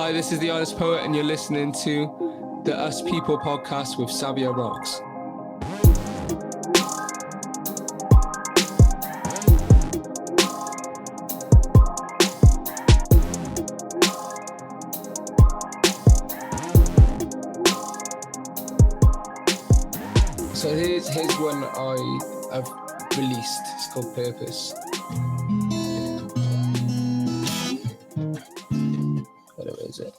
Hi, this is the Honest Poet, and you're listening to the Us People podcast with Savia Rocks. So here's one I've released. It's called Purpose. What is it?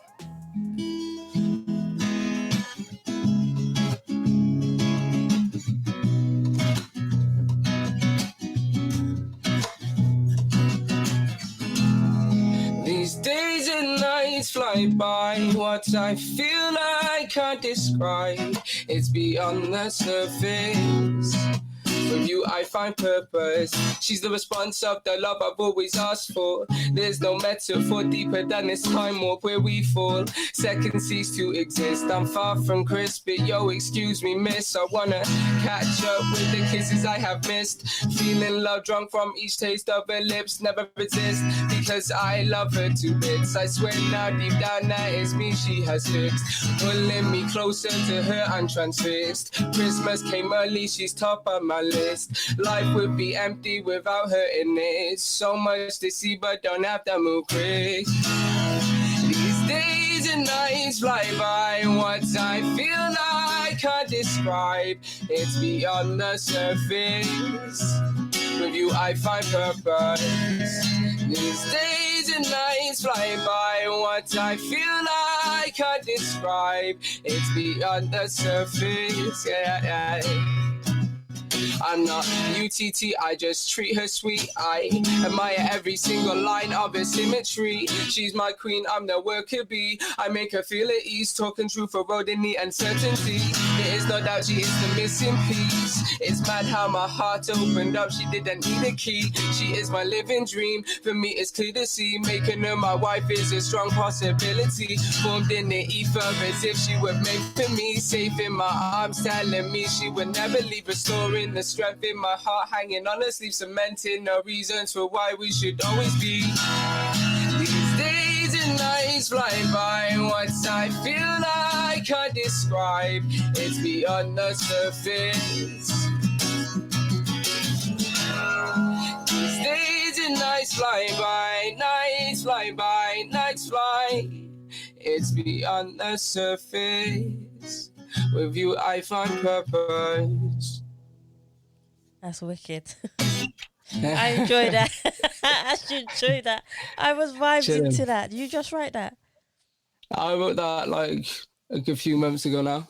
These days and nights fly by. What I feel I can't describe. It's beyond the surface. With you I find purpose. She's the response of the love I've always asked for. There's no metaphor deeper than this time warp where we fall. Seconds cease to exist. I'm far from crisp, but yo, excuse me, miss. I wanna catch up with the kisses I have missed. Feeling love drunk from each taste of her lips. Never resist, because I love her to bits. I swear now deep down that is me she has fixed. Pulling me closer to her and transfixed. Christmas came early, she's top of my list. Life would be empty without her in it. So much to see, but don't have to move quick. These days and nights fly by. What I feel I can't describe. It's beyond the surface. With you I find purpose. These days and nights fly by. What I feel I can't describe. It's beyond the surface. Yeah. I'm not UTT, I just treat her sweet. I admire every single line of her symmetry. She's my queen, I'm the worker bee. I make her feel at ease, talking truth, eroding the uncertainty. There is no doubt she is the missing piece. It's mad how my heart opened up, she didn't need a key. She is my living dream, for me it's clear to see. Making her my wife is a strong possibility. Formed in the ether as if she were made for me. Safe in my arms, telling me she would never leave, restoring the strength in my heart, hanging on her sleeve, cementing no reasons for why we should always be. These days and nights fly by. What I feel I can't describe. It's beyond the surface. These days and nights fly by. Nights fly by. Nights fly. It's beyond the surface. With you I find purpose. That's wicked. I enjoyed that. I should enjoy that. I was vibing into that. Did you just write that? I wrote that like a good few months ago now.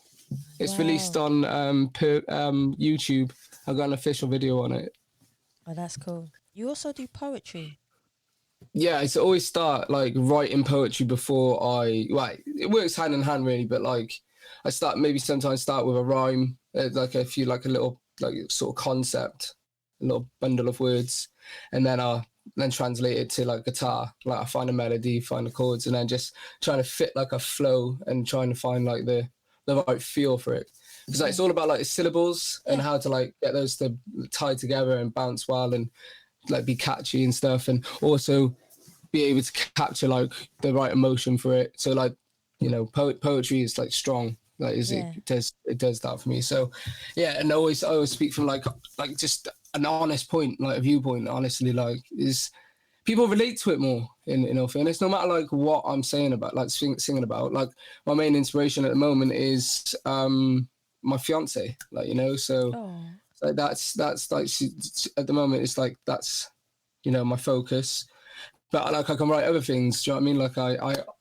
It's released on YouTube. I got an official video on it. Oh, that's cool. You also do poetry. Yeah, it's always start like writing poetry before it works hand in hand really, but like I sometimes start with a rhyme, like a little like sort of concept, a little bundle of words, and then I translate it to like guitar. Like I find a melody, find the chords, and then just trying to fit like a flow and trying to find like the right feel for it. Because like, it's all about like the syllables and how to like get those to tie together and bounce well and like be catchy and stuff, and also be able to capture like the right emotion for it. So like, you know, poetry is like strong. Like it does that for me. So yeah, and I always speak from like just an honest point, like a viewpoint. Honestly, like is people relate to it more in all fairness, no matter like what I'm saying about, like singing about. Like my main inspiration at the moment is my fiance, like, you know. So like that's like at the moment it's like that's, you know, my focus. But like I can write other things, do you know what I mean? Like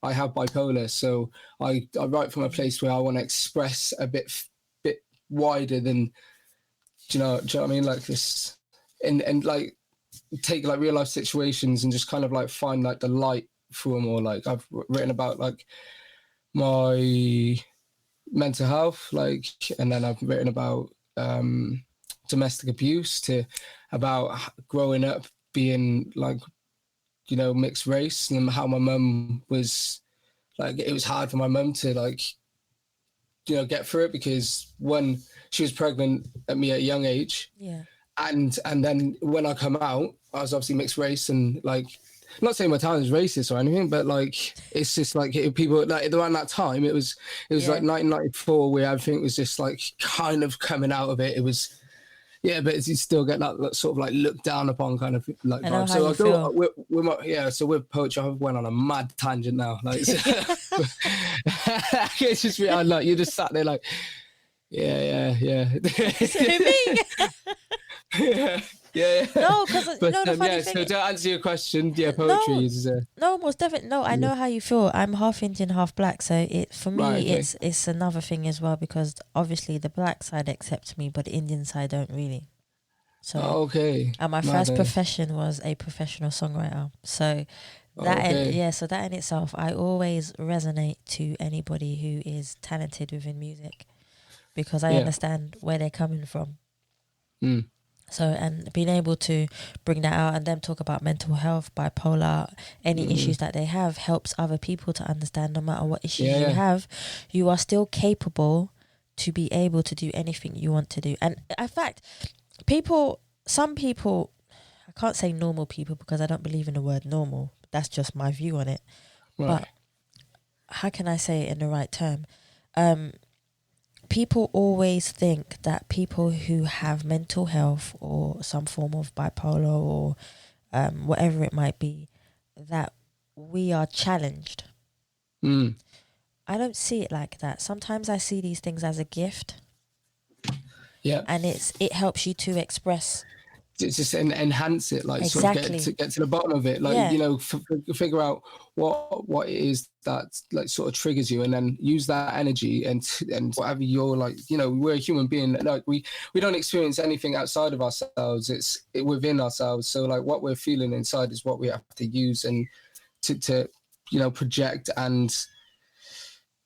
I have bipolar, so I write from a place where I want to express a bit wider than, do you know what I mean? Like this, and like take like real life situations and just kind of like find like the light through them. Or like I've written about like my mental health, like, and then I've written about domestic abuse, about growing up being like, you know, mixed race, and how my mum was like, it was hard for my mum to like, you know, get through it, because when she was pregnant at me at a young age, and then when I come out, I was obviously mixed race, and like not saying my town is racist or anything, but like it's just like people like around that time it was like 1994 where everything was just like kind of coming out of it. It was but you still get that sort of like looked down upon kind of like I know vibe. how So you feel. So with poetry, I went on a mad tangent now. Like it's just I like you just sat there like yeah. So me? yeah. No, because But the funny so thing. to answer your question, poetry No, is no, most definitely. No, I know how you feel. I'm half Indian, half black, so for right. me, Okay. it's another thing as well because obviously the black side accepts me, but the Indian side don't really. So, Okay. and my Mad, first profession was a professional songwriter. So okay. so that in itself, I always resonate to anybody who is talented within music because I Yeah. understand where they're coming from. Mm. So, and being able to bring that out and then talk about mental health, bipolar, any issues that they have helps other people to understand no matter what issues you have, you are still capable to be able to do anything you want to do. And in fact, some people, I can't say normal people because I don't believe in the word normal. That's just my view on it. Right. But how can I say it in the right term? People always think that people who have mental health or some form of bipolar or whatever it might be, that we are challenged. Mm. I don't see it like that. Sometimes I see these things as a gift. Yeah. And it helps you to express. Just enhance it, like Exactly. sort of get to the bottom of it, like figure out what it is that like sort of triggers you, and then use that energy and whatever you're like, we're a human being, like we don't experience anything outside of ourselves, it's within ourselves. So like what we're feeling inside is what we have to use and to project and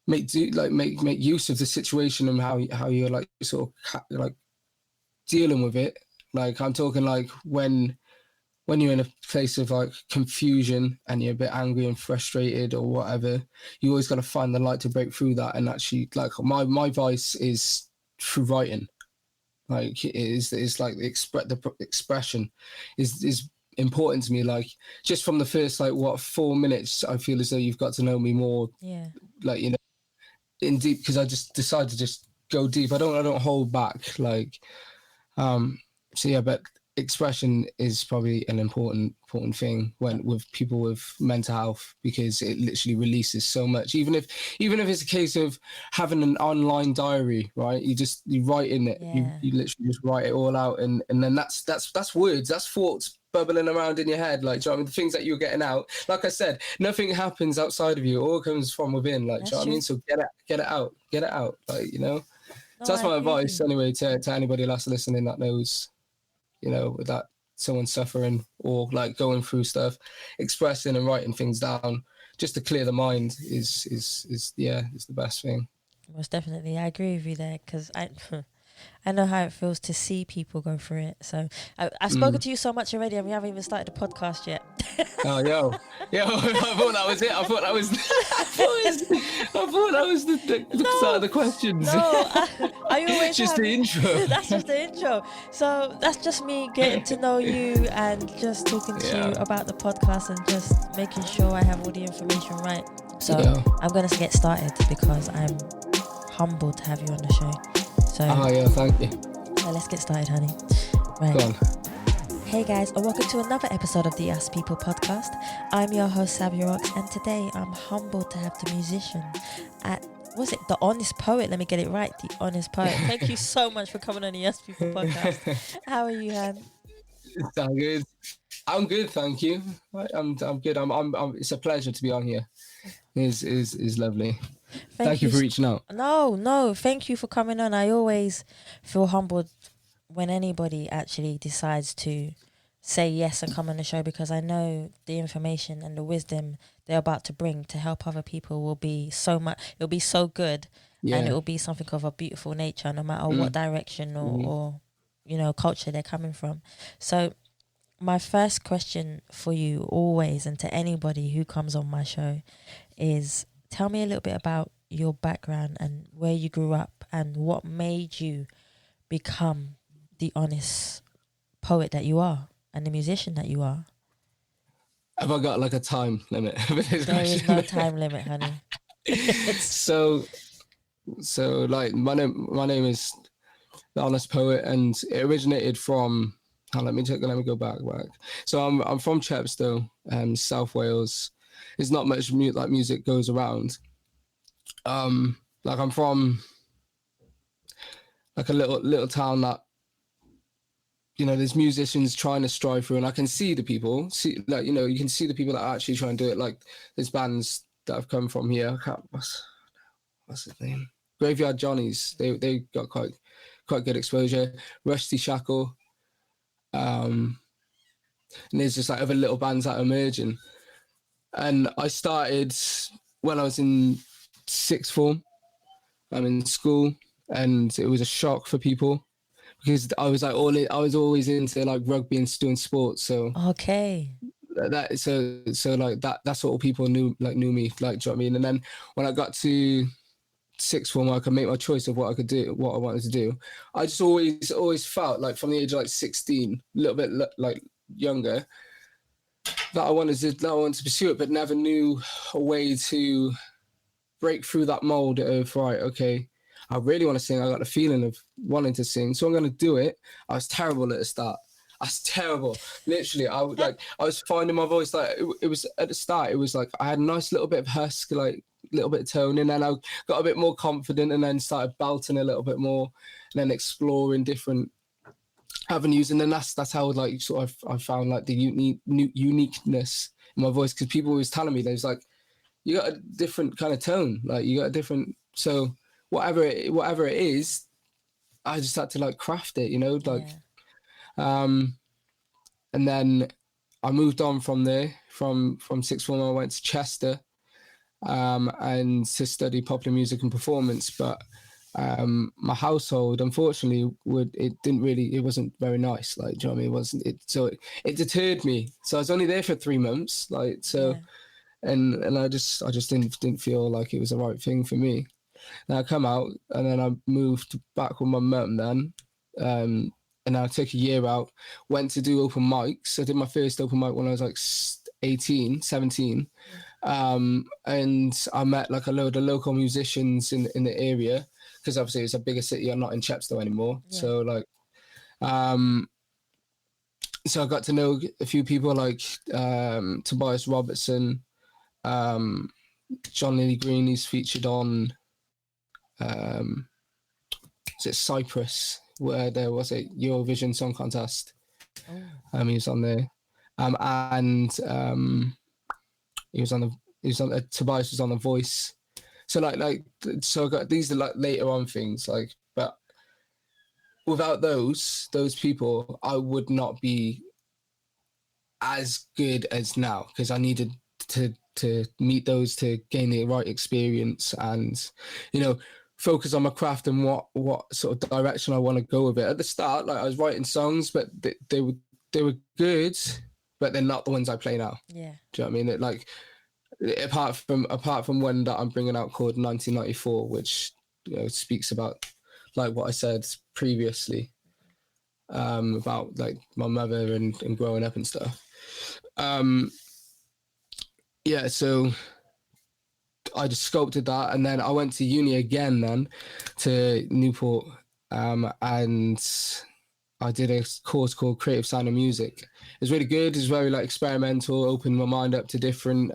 make use of the situation and how you're like sort of like dealing with it. Like I'm talking like when you're in a place of like confusion and you're a bit angry and frustrated or whatever, you always got to find the light to break through that. And actually, like my vice is through writing. Like it's like the expression is important to me. Like just from the first like 4 minutes, I feel as though you've got to know me more. Yeah. Like in deep, because I just decide to just go deep. I don't hold back. Like but expression is probably an important thing with people with mental health, because it literally releases so much. Even if it's a case of having an online diary, right? You write in it. You literally just write it all out, and then that's words, that's thoughts bubbling around in your head, like, do you know what I mean? The things that you're getting out. Like I said, nothing happens outside of you; it all comes from within. Like, do you know what I mean? So get it out, like, No, so that's I my agree with advice you. anyway to anybody that's listening that knows, that someone's suffering or like going through stuff, expressing and writing things down just to clear the mind is the best thing. Most definitely, I agree with you there because I know how it feels to see people go through it. So I've spoken to you so much already, and we haven't even started the podcast yet. Oh, yo, I thought that was it. I thought that was the start of the questions. No, I always just have. the intro. That's just the intro. So that's just me getting to know you and just talking to you about the podcast and just making sure I have all the information right. So I'm gonna get started because I'm humbled to have you on the show. So thank you. So let's get started, honey. Right. Go on. Hey guys, and welcome to another episode of the Ask People podcast. I'm your host, Savia Rocks, and today I'm humbled to have the musician the Honest Poet? Let me get it right, the Honest Poet. Thank you so much for coming on the Ask People podcast. How are you, Han? Sound good. I'm good, thank you. I'm good. I'm it's a pleasure to be on here. Is lovely. Thank you for reaching out. No, thank you for coming on. I always feel humbled when anybody actually decides to say yes and come on the show, because I know the information and the wisdom they're about to bring to help other people will be so much. It'll be so good, and it will be something of a beautiful nature, no matter what direction or culture they're coming from. So my first question for you always, and to anybody who comes on my show, is tell me a little bit about your background and where you grew up and what made you become the honest poet that you are and the musician that you are. Have I got like a time limit for this There is no question? time limit, honey. So like my name is the Honest Poet, and it originated from. Let me go back. So I'm from Chepstow, South Wales. There's not much music goes around. Like I'm from like a little town that, you know, there's musicians trying to strive through, and I can see the people, like, you know, you can see the people that are actually trying to do it. Like there's bands that have come from here. What's his name? Graveyard Johnnies. They got quite good exposure. Rusty Shackle. And there's just like other little bands that are emerging. And I started when I was in sixth form. I'm in school, and it was a shock for people because I was always into like rugby and doing sports. So Okay. so like that's what all people knew me, like, do you know what I mean? And then when I got to sixth form, I could make my choice of what I could do, what I wanted to do. I just always felt like from the age of like 16, a little bit like younger, that I wanted to pursue it, but never knew a way to break through that mold of, right, okay, I really want to sing. I got the feeling of wanting to sing, so I'm going to do it. I was terrible at the start. I was terrible. Literally, I was finding my voice. Like it was at the start, it was like I had a nice little bit of husk, like little bit of tone, and then I got a bit more confident, and then started belting a little bit more, and then exploring different avenues, and then that's how like sort of I found like the uniqueness in my voice, because people always telling me, there's like, you got a different kind of tone, like you got a different, so whatever it is, I just had to like craft it, you know, like and then I moved on from there. From sixth form, I went to Chester and to study popular music and performance, but my household, unfortunately, it wasn't very nice. Like, do you know what I mean? It deterred me. So I was only there for 3 months. Like, so, and I just didn't feel like it was the right thing for me. Then I come out, and then I moved back with my mum then. And I took a year out, went to do open mics. I did my first open mic when I was like 18, 17. And I met like a load of local musicians in the area, because obviously it's a bigger city. I'm not in Chepstow anymore. Yeah. So like, so I got to know a few people like Tobias Robertson, John Lilly Green. He's featured on, is it Cyprus, where there was a Eurovision Song Contest. He was on there, and Tobias was on The Voice. So so I got, these are like later on things, like, but without those people, I would not be as good as now, because I needed to meet those to gain the right experience and, you know, focus on my craft and what sort of direction I want to go with it. At the start, like, I was writing songs, but they were good, but they're not the ones I play now. Yeah. Do you know what I mean? Like, apart from one that I'm bringing out called 1994, which, you know, speaks about like what I said previously, about like my mother and growing up and stuff. Yeah, so I just sculpted that, and then I went to uni again then, to Newport, and I did a course called Creative Sound and Music. It was really good. It was very like experimental, opened my mind up to different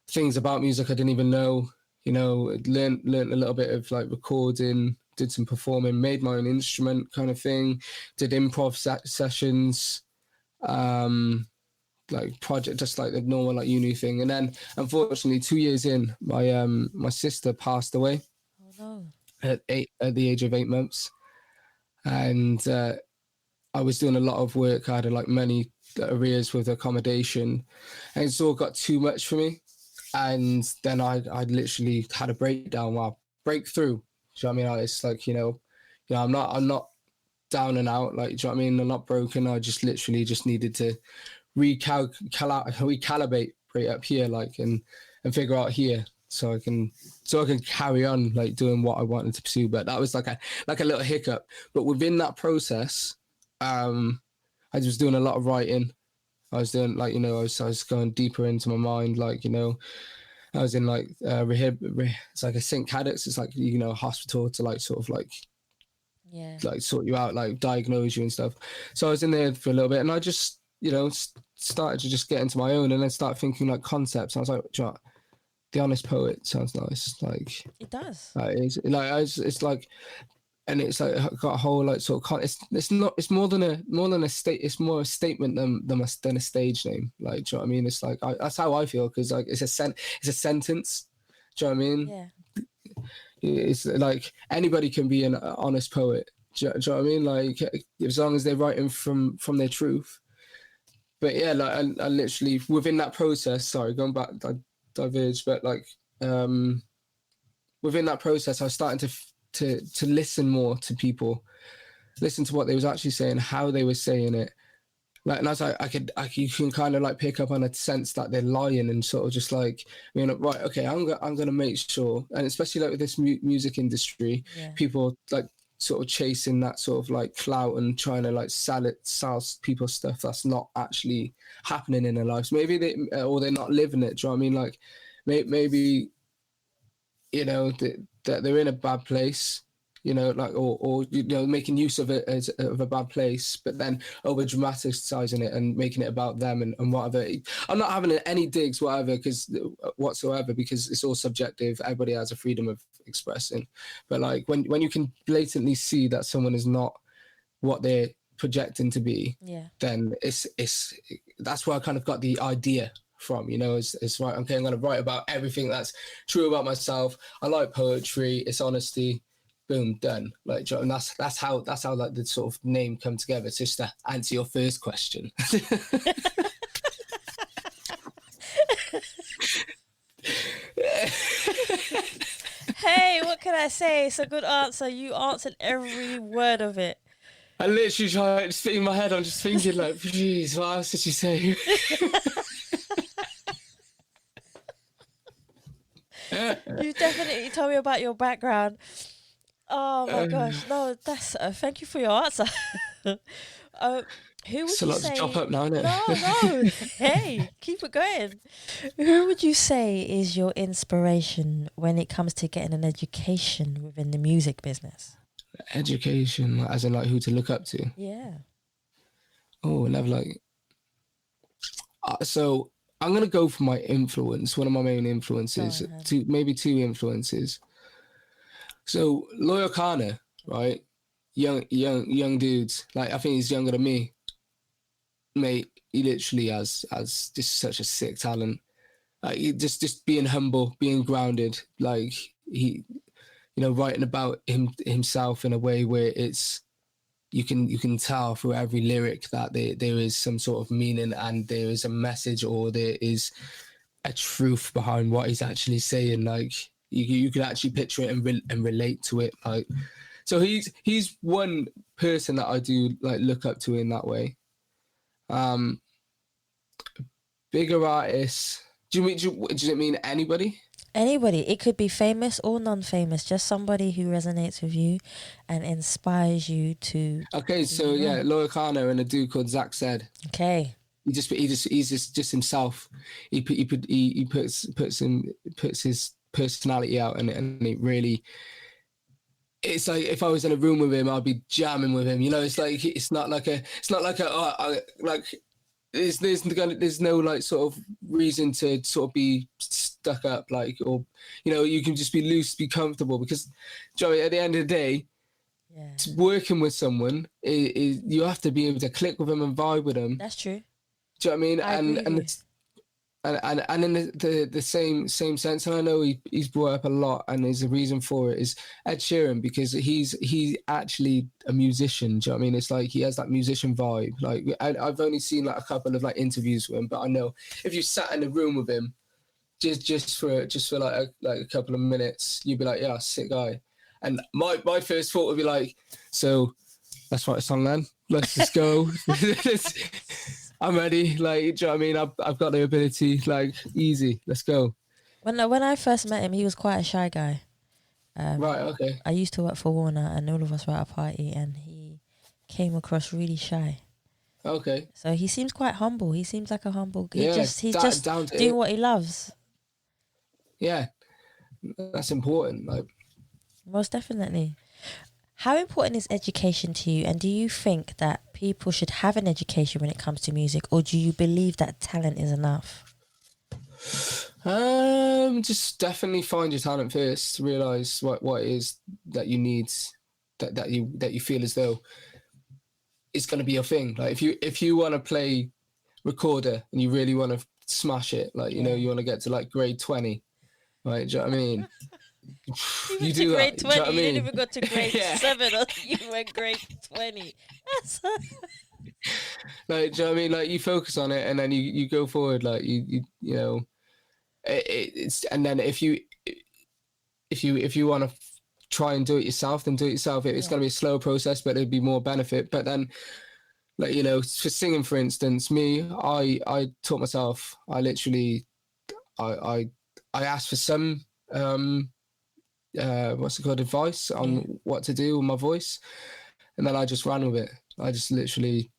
things about music I didn't even know. You know, learned a little bit of like recording, did some performing, made my own instrument kind of thing, did improv sessions, like project, just like the normal like uni thing. And then unfortunately 2 years in, my sister passed away. Oh no. At the age of 8 months. And I was doing a lot of work. I had like many arrears with accommodation, and it's all got too much for me. And then I literally had a breakdown, breakthrough. Do you know what I mean? It's like, you know, I'm not down and out. Like, do you know what I mean? I'm not broken. I just literally just needed to recalibrate right up here, like, and figure out here, so I can carry on like doing what I wanted to pursue. But that was like a little hiccup. But within that process, I was doing a lot of writing. I was doing like, I was going deeper into my mind, like, I was in like rehab. It's like a St. Cadoc's. It's like, a hospital to like sort of Yeah. like sort you out, like diagnose you and stuff. So I was in there for a little bit, and I just, started to just get into my own, and then start thinking like concepts. I was like, the Honest Poet sounds nice. Like It does. it's like, and it's like got a whole like sort of it's more than a state. It's more a statement than a stage name. Like, do you know what I mean? It's like that's how I feel, because like it's a sentence. Do you know what I mean? Yeah. It's like anybody can be an honest poet. Do you know what I mean? Like, as long as they're writing from their truth. But yeah, like I literally within that process. Sorry, going back, I diverged, but like within that process, I was starting to listen more to people, listen to what they was actually saying, how they were saying it. Like, and I was like, you can kind of like pick up on a sense that they're lying, and sort of just like, right, okay, I'm gonna make sure, and especially like with this music industry, people like sort of chasing that sort of like clout and trying to like sell people stuff that's not actually happening in their lives. Maybe they're not living it. Do you know what I mean? Like, maybe that they're in a bad place, like, or making use of it as of a bad place, but then over dramatizing it and making it about them and whatever. I'm not having any digs whatsoever, because it's all subjective. Everybody has a freedom of expressing, but like when you can blatantly see that someone is not what they're projecting to be, then it's that's where I kind of got the idea from, it's right, okay, I'm going to write about everything that's true about myself. I like poetry, it's honesty, boom, done. Like, and that's how like the sort of name come together. It's just to answer your first question. Hey, what can I say? It's a good answer. You answered every word of it. I literally try to speak in my head. I'm just thinking like, jeez, what else did you say? You definitely told me about your background. Oh my gosh, no, that's thank you for your answer. Who would It's you a lot say? to chop up now, isn't it? No, hey, keep it going. Who would you say is your inspiration when it comes to getting an education within the music business? Education, as in like who to look up to. Yeah. Oh, never like. So I'm gonna go for my influence. One of my main influences, two influences. So Loyal Kana, right? Young dudes. Like, I think he's younger than me. Mate, he literally has just such a sick talent. Like, he just being humble, being grounded. Like, he, writing about himself in a way where it's you can tell through every lyric that there is some sort of meaning, and there is a message, or there is a truth behind what he's actually saying. Like, you could actually picture it and relate to it. Like, so he's one person that I do like look up to in that way. Bigger artists. Do you mean anybody? Anybody. It could be famous or non-famous. Just somebody who resonates with you and inspires you to. Okay, so yeah, Loyal Kana and a dude called Zach Said. Okay. He's just himself. He puts his personality out, and it really. It's like if I was in a room with him, I'd be jamming with him. It's like it's not like a there's no like sort of reason to sort of be stuck up, like, or you can just be loose, be comfortable, because Joey, at the end of the day, working with someone is you have to be able to click with them and vibe with them. That's true. Do you know what I mean? And in the same sense, and I know he's brought up a lot, and there's a reason for it, is Ed Sheeran, because he's actually a musician. Do you know what I mean? It's like he has that musician vibe. Like, I've only seen like a couple of like interviews with him, but I know if you sat in a room with him, just for like a couple of minutes, you'd be like, yeah, sick guy. And my first thought would be like, so let's write a song then. Let's just go. I'm ready. Like, do you know what I mean? I've got the ability. Like, easy. Let's go. When I first met him, he was quite a shy guy. Right. Okay. I used to work for Warner, and all of us were at a party, and he came across really shy. Okay. So he seems quite humble. He seems like a humble. Yeah, He's just down to doing it. what he loves. Yeah, that's important. Like, Most definitely. How important is education to you? And do you think that people should have an education when it comes to music, or do you believe that talent is enough? just definitely find your talent first. Realize what it is that you need, that you feel as though it's going to be your thing. Like if you want to play recorder and you really want to smash it, like Yeah. you want to get to like grade 20, right? Do you know what I mean? You You went to do that. grade Do you know 20. what I You didn't mean? even go to grade Yeah. 7, or you went grade 20. That's Like, do you know what I mean? Like you focus on it and then you go forward. Like you know, it's and then if you want to try and do it yourself, then do it yourself. It's yeah. going to be a slow process, but it'd be more benefit. But then, like for singing, for instance, I taught myself. I literally I I asked for some what's it called, advice on Yeah. what to do with my voice, and then I just ran with it. I just literally,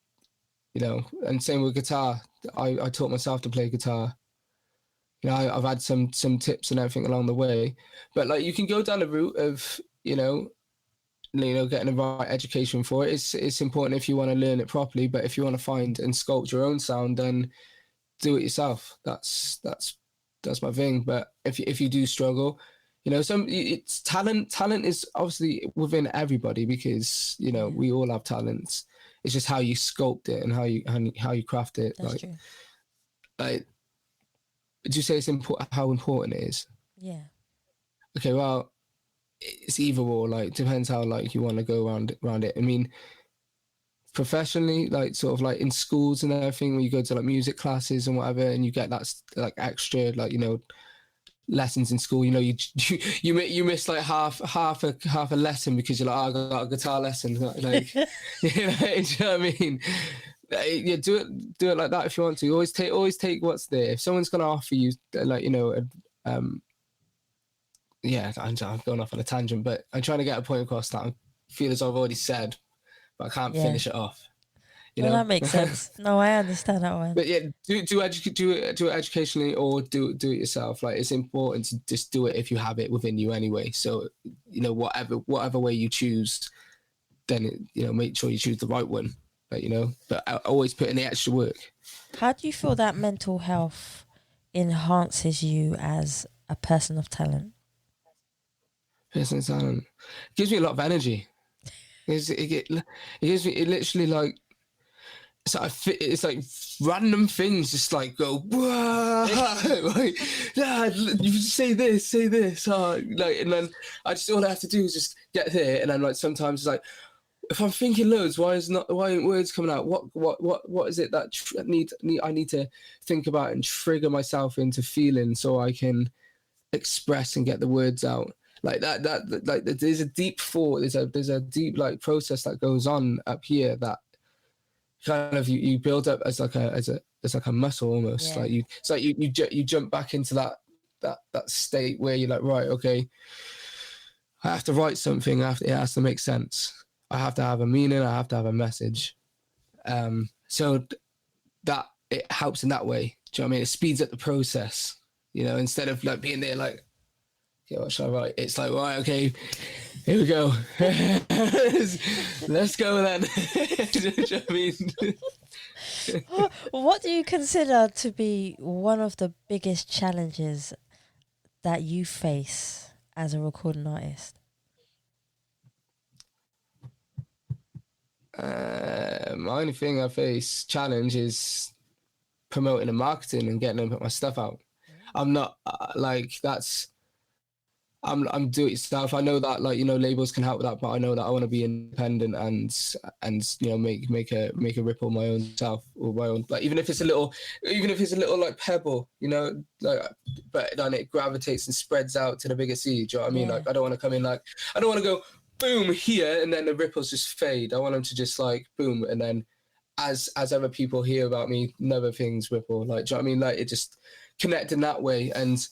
and same with guitar. I taught myself to play guitar. I've had some tips and everything along the way, but like you can go down the route of getting the right education for it. It's important if you want to learn it properly, but if you want to find and sculpt your own sound, then do it yourself. That's my thing. But if you do struggle, it's talent. Talent is obviously within everybody because Yeah. we all have talents. It's just how you sculpt it and how you craft it. That's true. Like, would you say it's important? How important it is? Yeah. Okay, well, it's either or. Like, depends how like you want to go around it. I mean, professionally, like sort of like in schools and everything, when you go to like music classes and whatever, and you get that like extra like lessons in school. You miss like half a lesson because you're like, oh, I got a guitar lesson. Like, do you know what I mean? Yeah, do it like that if you want to. Always take what's there. If someone's gonna offer you like yeah, I'm going off on a tangent, but I'm trying to get a point across that I feel as I've already said, but I can't finish it off. No, that makes sense. No, I understand that one. But yeah, do it educationally or do it yourself. Like it's important to just do it if you have it within you anyway. So whatever way you choose, then make sure you choose the right one. Like but I always put in the extra work. How do you feel that mental health enhances you as a person of talent? Person of talent it gives me a lot of energy. It gives me it literally like. It's like random things just like go, like, you say this, like, and then all I have to do is just get here, and then like sometimes it's like, if I'm thinking loads, why aren't words coming out? What is it that I need to think about and trigger myself into feeling so I can express and get the words out like that like there's a deep thought, there's a deep like process that goes on up here that kind of you build up as like a muscle almost. Like it's like you jump back into that state where you're like, right, okay, I have to write something. It has to make sense. I have to have a meaning. I have to have a message. So that it helps in that way. Do you know what I mean? It speeds up the process. Instead of like being there like, yeah, what should I write? It's like, right, okay, here we go. Let's go then. Do you know what I mean? What do you consider to be one of the biggest challenges that you face as a recording artist? My only thing I face challenge is promoting and marketing and getting them to put my stuff out. I'm not like that's. I'm do it yourself. I know that labels can help with that, but I know that I want to be independent and make a ripple my own self or my own, like even if it's a little like pebble, like, but then it gravitates and spreads out to the bigger sea. Do you know what I mean? Like I don't want to come in like I don't want to go boom here and then the ripples just fade. I want them to just like boom and then as other people hear about me, other things ripple. Like do you know what I mean? Like it just connect in that way and.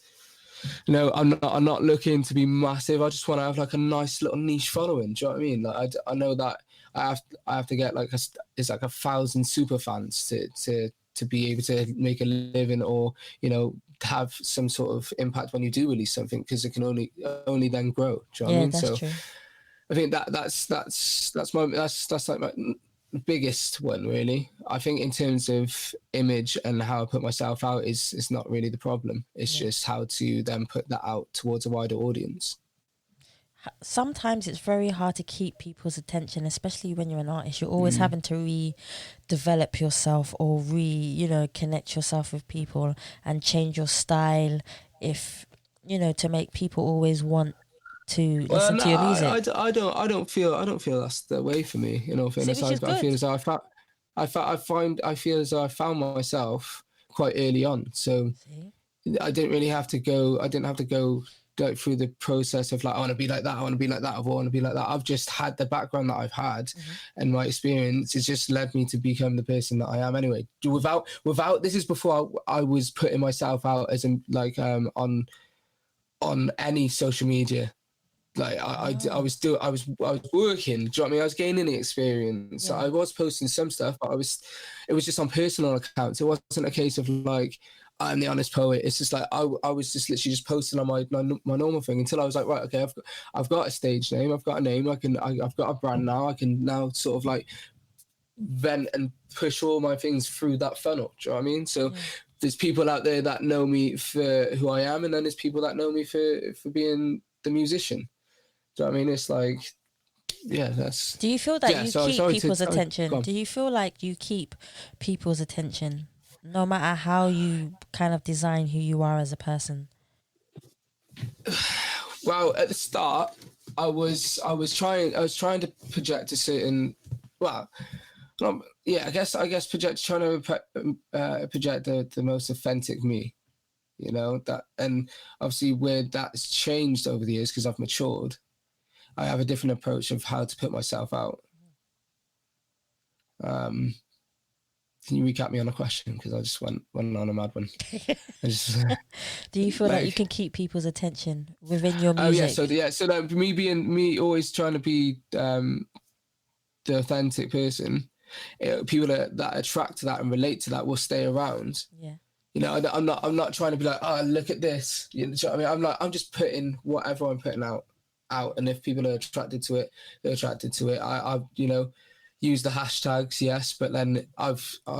I'm not looking to be massive. I just want to have like a nice little niche following. Do you know what I mean? Like I know that I have to get like it's like 1,000 super fans to be able to make a living, or have some sort of impact when you do release something, because it can only then grow. Do you know what I mean? that's So true. I think that's like my biggest one, really. I think in terms of image and how I put myself out is not really the problem. It's just how to then put that out towards a wider audience. Sometimes it's very hard to keep people's attention, especially when you're an artist. You're always having to redevelop yourself, or connect yourself with people and change your style, if to make people always want to listen to your music. I don't feel that's the way for me. In all fairness, which is good. I feel as though I feel as though I found myself quite early on. So I didn't really have to go. I didn't have to go like through the process of like, I want to be like that, I want to be like that, I want to be like that. I've just had the background that I've had, and my experience has just led me to become the person that I am anyway. Without this is before I was putting myself out as like on any social media. Like I was working. Do you know what I mean? I was gaining the experience. I was posting some stuff, but it was just on personal accounts. It wasn't a case of like, I'm the Honest Poet. It's just like I was just literally just posting on my normal thing, until I was like, right, okay, I've got a stage name, I've got a name, I've got a brand now. I can now sort of like vent and push all my things through that funnel. Do you know what I mean? So there's people out there that know me for who I am, and then there's people that know me for being the musician. Do you know what I mean? It's like, that's... Do you feel that you keep people's attention? Do you feel like you keep people's attention no matter how you kind of design who you are as a person? Well, at the start, I was trying to project a certain, I guess trying to project the most authentic me, that, and obviously where that's changed over the years because I've matured. I have a different approach of how to put myself out. Can you recap me on a question? Because I just went on a mad one. Do you feel like you can keep people's attention within your music? So that me always trying to be the authentic person, people that attract to that and relate to that will stay around. Yeah. I'm not trying to be like, oh, look at this. You know what I mean? I'm just putting whatever I'm putting out, and if people are attracted to it, they're attracted to it. I use the hashtags, yes, but then I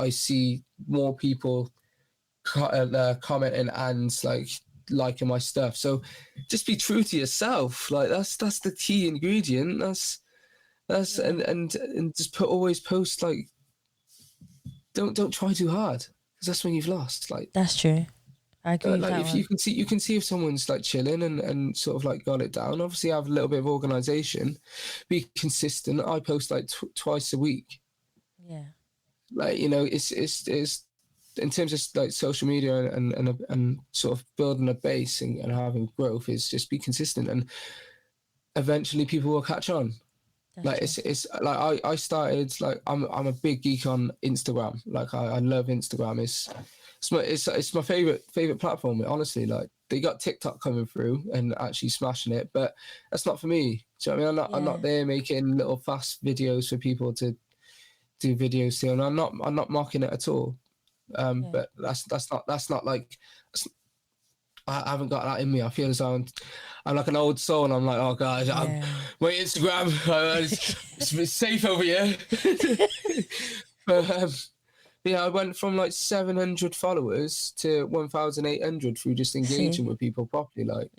see more people commenting and liking my stuff. So just be true to yourself. Like that's the key ingredient. And just always post, like, don't try too hard, because that's when you've lost. Like, that's true. I agree with that if one. you can see if someone's like chilling and sort of like got it down. Obviously, I have a little bit of organization. Be consistent. I post like twice a week. Yeah. Like, it's in terms of like social media and sort of building a base and having growth, is just be consistent, and eventually people will catch on. That's like true. It's like I started, like, I'm a big geek on Instagram. Like I love Instagram. It's my favorite platform, honestly. Like, they got TikTok coming through and actually smashing it, but that's not for me. Do you know what I mean? I'm not there making little fast videos for people to do videos to, and I'm not mocking it at all. But that's not like, I haven't got that in me. I feel as though I'm like an old soul, and I'm like, oh god, my Instagram, it's safe over here. But I went from like 700 followers to 1,800 through just engaging with people properly. Like,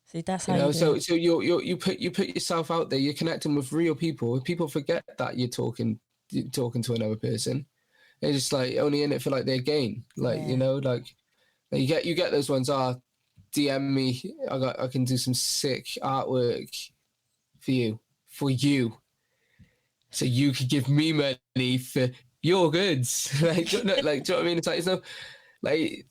see, that's how you do. So you put yourself out there. You're connecting with real people. People forget that you're talking to another person. They're just like only in it for like their gain. Like, like you get those ones. DM me. I can do some sick artwork for you. So you could give me money for your goods. Like, do you know what I mean? It's no, like,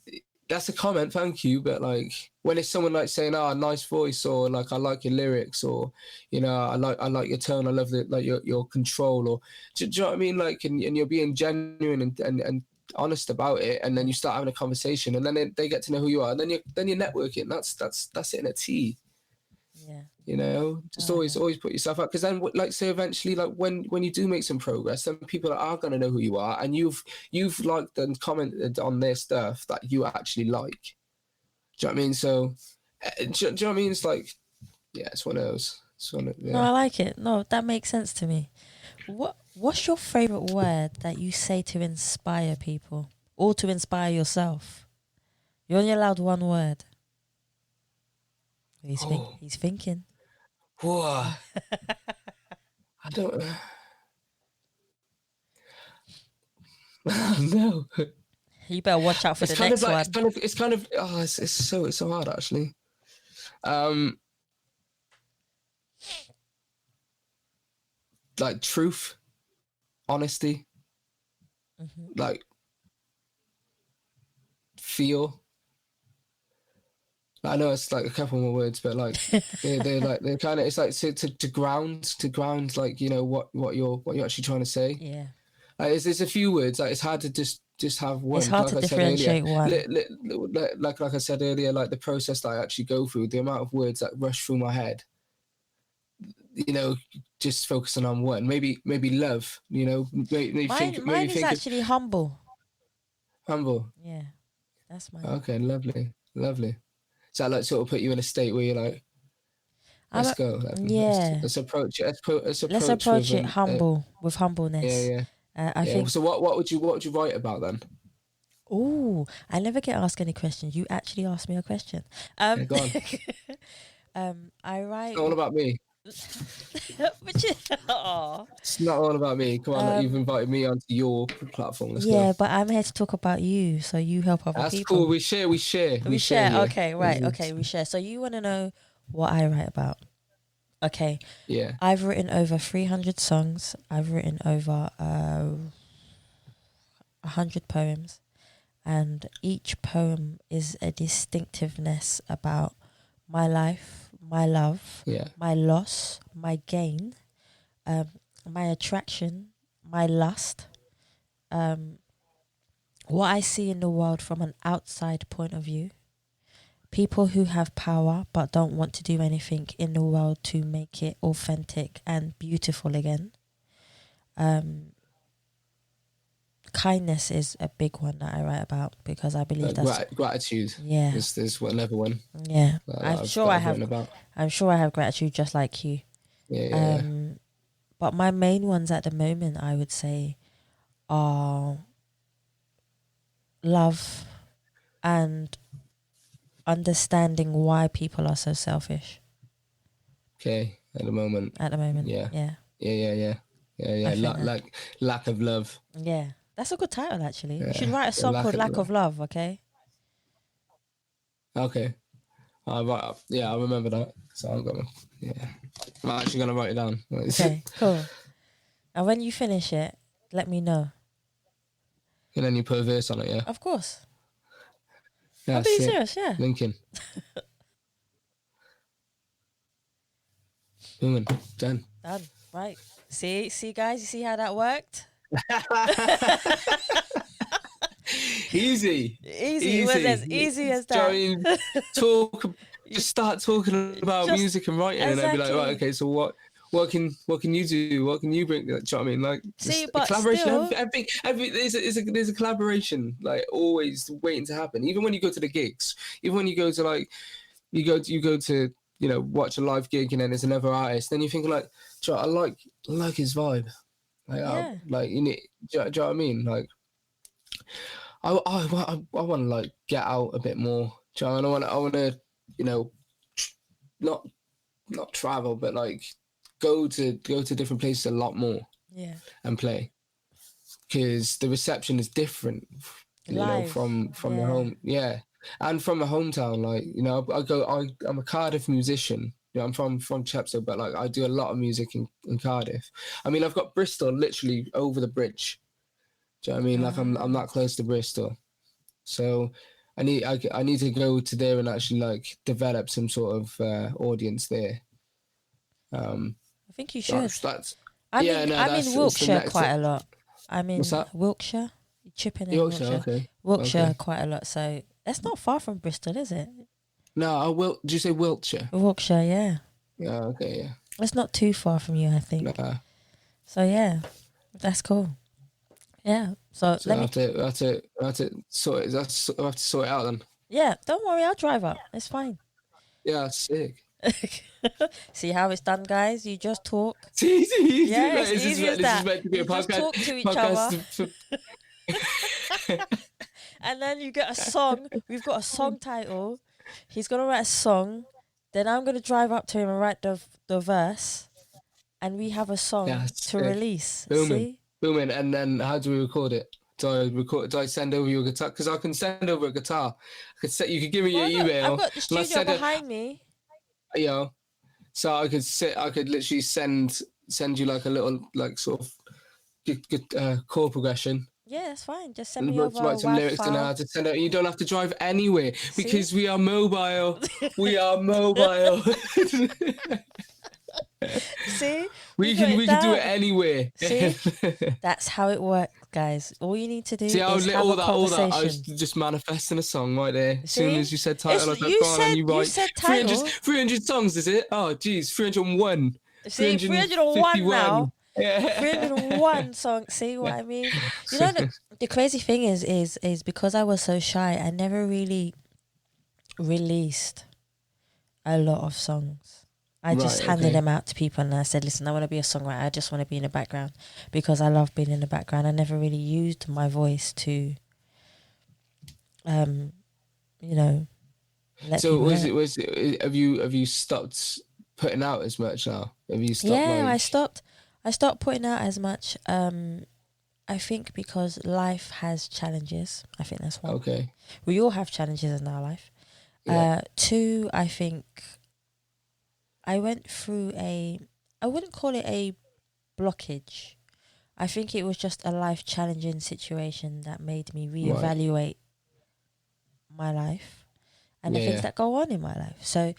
that's a comment, thank you. But like, when it's someone like saying, nice voice, or like, I like your lyrics, or, I like your tone, I love your control, or do you know what I mean? Like, and you're being genuine and honest about it, and then you start having a conversation, and then they get to know who you are, and then you're networking. That's it in a tea. You know, just always put yourself out, because then, like, say eventually, like when you do make some progress, then people are going to know who you are, and you've liked and commented on their stuff that you actually like. Do you know what I mean? So, do you know what I mean? It's like, yeah, it's one of those. No, I like it. No, that makes sense to me. What's your favorite word that you say to inspire people or to inspire yourself? You're only allowed one word. He's thinking. Whoa. I don't. No. You better watch out for the next one. It's kind of. Oh, it's so hard actually. Like truth, honesty, like feel. I know it's like a couple more words, but like they're kind of, it's like to ground, like, you know, what you're actually trying to say. Yeah. Like, there's a few words, like it's hard to just have one. It's hard to differentiate one. Like I said earlier, like the process that I actually go through, the amount of words that rush through my head, you know, just focusing on one. Maybe love, you know. Mine is actually humble. Humble. Yeah, that's mine. Okay, lovely. So that like sort of put you in a state where you're like, let's go. Let's approach it. Let's approach it humble, with humbleness. Yeah. I think. So what would you write about then? Oh, I never get asked any questions. You actually asked me a question. Yeah, go on. I write. It's not all about me. It's not all about me. Come on, you've invited me onto your platform. Let's go. But I'm here to talk about you, so you help other people. That's cool. We share. We share. Okay, right. Okay, we share. So you want to know what I write about? Okay. Yeah. I've written over 300 songs. I've written over 100 poems, and each poem is a distinctiveness about my life, my love, my loss, my gain, my attraction, my lust, what I see in the world from an outside point of view, people who have power but don't want to do anything in the world to make it authentic and beautiful again. Kindness is a big one that I write about, because I believe that's gratitude. Yeah, there's another one. Yeah, I'm sure I have gratitude just like you. Yeah. But my main ones at the moment, I would say, are love and understanding why people are so selfish. Okay, at the moment. Yeah. Lack of love. Yeah, that's a good title actually. You should write a song called "Lack of Love." Okay. Okay. I'll remember that. So I'm actually gonna write it down. Okay, cool. And when you finish it, let me know. And then you put a verse on it, yeah? Of course. Yeah, I'm being serious, yeah. Lincoln. Boom. Done. Right. See, guys, you see how that worked? Easy. It was as easy as that. Just start talking about music and writing, and I'd be like, right, okay, so what can you do? What can you bring? Do you know what I mean? Like, but collaboration. Still, there's a collaboration, like, always waiting to happen. Even when you go to the gigs, even when you go to, like, you go to, you know, watch a live gig, and then there's another artist, then you think, like, I like his vibe, like, you know, do you know what I mean? Like, I want to, like, get out a bit more. Do you know, I want to, you know, not travel, but like go to different places a lot more. Yeah. And play, because the reception is different, you know, from the home, and from my hometown. Like, you know, I'm a Cardiff musician. You know, I'm from Chepstow, but like I do a lot of music in Cardiff. I mean, I've got Bristol literally over the bridge. Do you know what I mean? Like, I'm that close to Bristol, so I need to go to there and actually, like, develop some sort of audience there. I think you should. I'm in Wiltshire quite a lot. I'm in What's that? Wiltshire. Chipping in Wiltshire. Okay. Wiltshire quite a lot. So that's not far from Bristol, is it? No, did you say Wiltshire? Wiltshire, yeah. Yeah, okay, yeah. It's not too far from you, I think. Nah. So yeah, that's cool. Yeah. So So let I me. have to sort it. I have to sort it out then. Yeah, don't worry, I'll drive up. It's fine. Yeah, sick. See how it's done, guys? You just talk. See, Yeah, like, it's easy as this is that. meant to be a You just podcast. talk to each other, Podcast. and then you get a song. We've got a song title. He's gonna write a song. Then I'm gonna drive up to him and write the verse, and we have a Yeah, song to sick. release. Booming, See? booming. And then how do we record it? Do I send over your guitar? Because I can send over a guitar. I could set. You could give me Well, your I've email, got the and I studio send it. behind me. You know, so I could sit. I could literally send you like a little like sort of good chord progression. Yeah, that's fine. Just send And me over a write some WAV lyrics and how file. to send it. You don't have to drive anywhere See? because we are mobile. We are mobile. See? we got can do it down. anywhere. See? That's how it works, guys. All you need to do See how is have a all that I was conversation. just manifesting a song right there. As soon See? as you said title, I was like, You go on and said you write title. 300 songs, is it? Oh, geez, 301. See, 301 now. Yeah. 301 songs. See what I mean? You know, the crazy thing is because I was so shy, I never really released a lot of songs. I just handed them out to people and I said, listen, I want to be a songwriter. I just want to be in the background because I love being in the background. I never really used my voice to, you know, let So people have you stopped putting out as much now? Have you stopped Yeah, like I stopped putting out as much. I think because life has challenges. I think that's one. okay. We all have challenges in our life. Yeah. Two, I think I went through I wouldn't call it a blockage. I think it was just a life challenging situation that made me reevaluate my life and the things that go on in my life. So,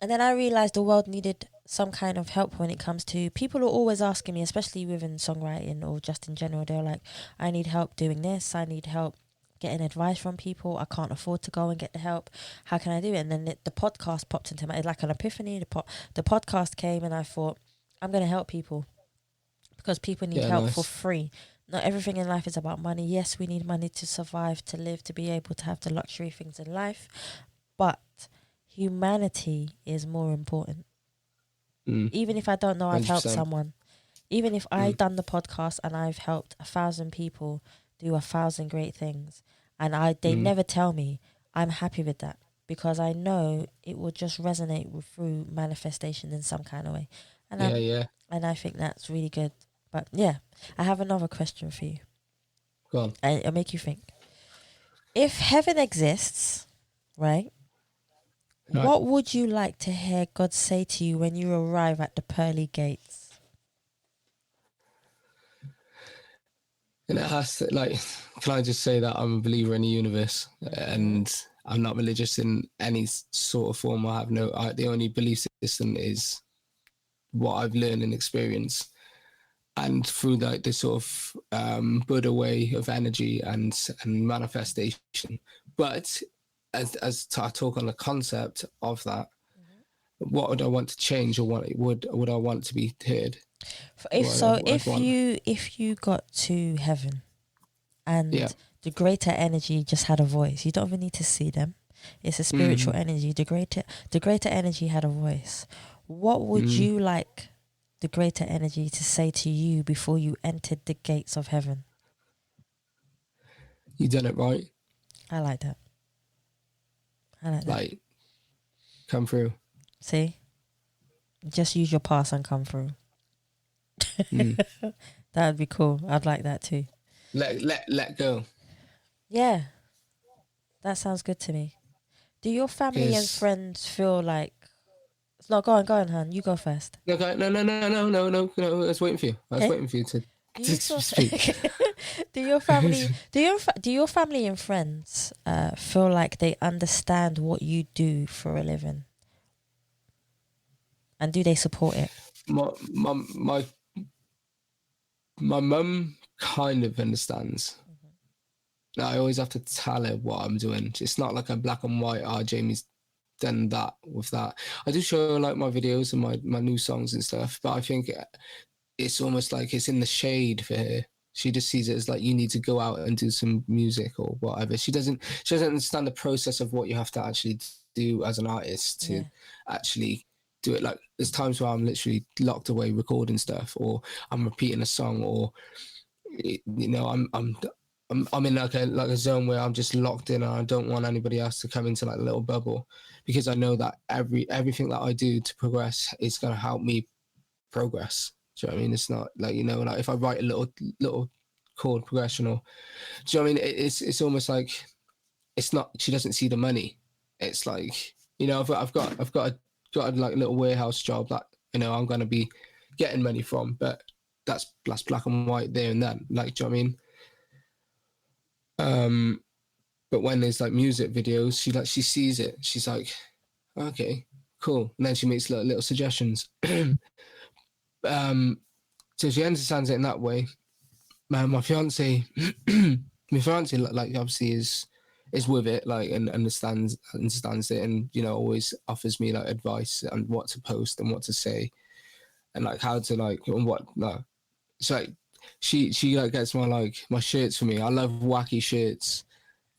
and then I realized the world needed some kind of help when it comes to people are always asking me, especially within songwriting or just in general. They're like, I need help doing this. I need help getting advice from people. I can't afford to go and get the help. How can I do it? And then the podcast popped into my, it's like an epiphany. The podcast came and I thought, I'm going to help people because people need help for free. Not everything in life is about money. Yes, we need money to survive, to live, to be able to have the luxury things in life. But humanity is more important. Even if I don't know I've 100%. Helped someone, even if I've done the podcast and I've helped 1,000 people do 1,000 great things and they never tell me, I'm happy with that because I know it will just resonate through manifestation in some kind of way. And and I think that's really good. But yeah, I have another question for you. Go on. I'll make you think. If heaven exists, right? What would you like to hear God say to you when you arrive at the pearly gates? And it has to, like, can I just say that I'm a believer in the universe and I'm not religious in any sort of form. The only belief system is what I've learned and experienced. And through this sort of Buddha way of energy and manifestation. But as I talk on the concept of that, what would I want to change, or what would I want to be heard? If you got to heaven and the greater energy just had a voice, you don't even need to see them. It's a spiritual energy. The greater energy had a voice. What would you like the greater energy to say to you before you entered the gates of heaven? You done it right. I like that. Like, come through. See? Just use your pass and come through. That would be cool. I'd like that too. Let go. Yeah. That sounds good to me. Do your family and friends feel like... No, go on, Han. You go first. No. I was waiting for you. I was waiting for you to speak. Do your family and friends feel like they understand what you do for a living? And do they support it? My mum kind of understands. I always have to tell her what I'm doing. It's not like a black and white, Jamie's done that with that. I do show like my videos and my new songs and stuff, but I think it's almost like it's in the shade for her. She just sees it as like, you need to go out and do some music or whatever. She doesn't understand the process of what you have to actually do as an artist to actually do it. Like there's times where I'm literally locked away recording stuff, or I'm repeating a song, or you know, I'm in like a zone where I'm just locked in and I don't want anybody else to come into like a little bubble, because I know that everything that I do to progress is going to help me progress. Do you know what I mean? It's not like, you know, like if I write a little chord progression, or do you know what I mean? It's almost like, it's not, she doesn't see the money. It's like, you know, I've got a like little warehouse job that, you know, I'm going to be getting money from, but that's black and white there and then. Like, do you know what I mean? But when there's like music videos, she sees it. She's like, okay, cool. And then she makes little suggestions. So she understands it in that way. My fiance, like obviously is with it, like, and understands it, and you know, always offers me like advice on what to post and what to say, and like how to like and what no. So like she like gets my shirts for me. I love wacky shirts.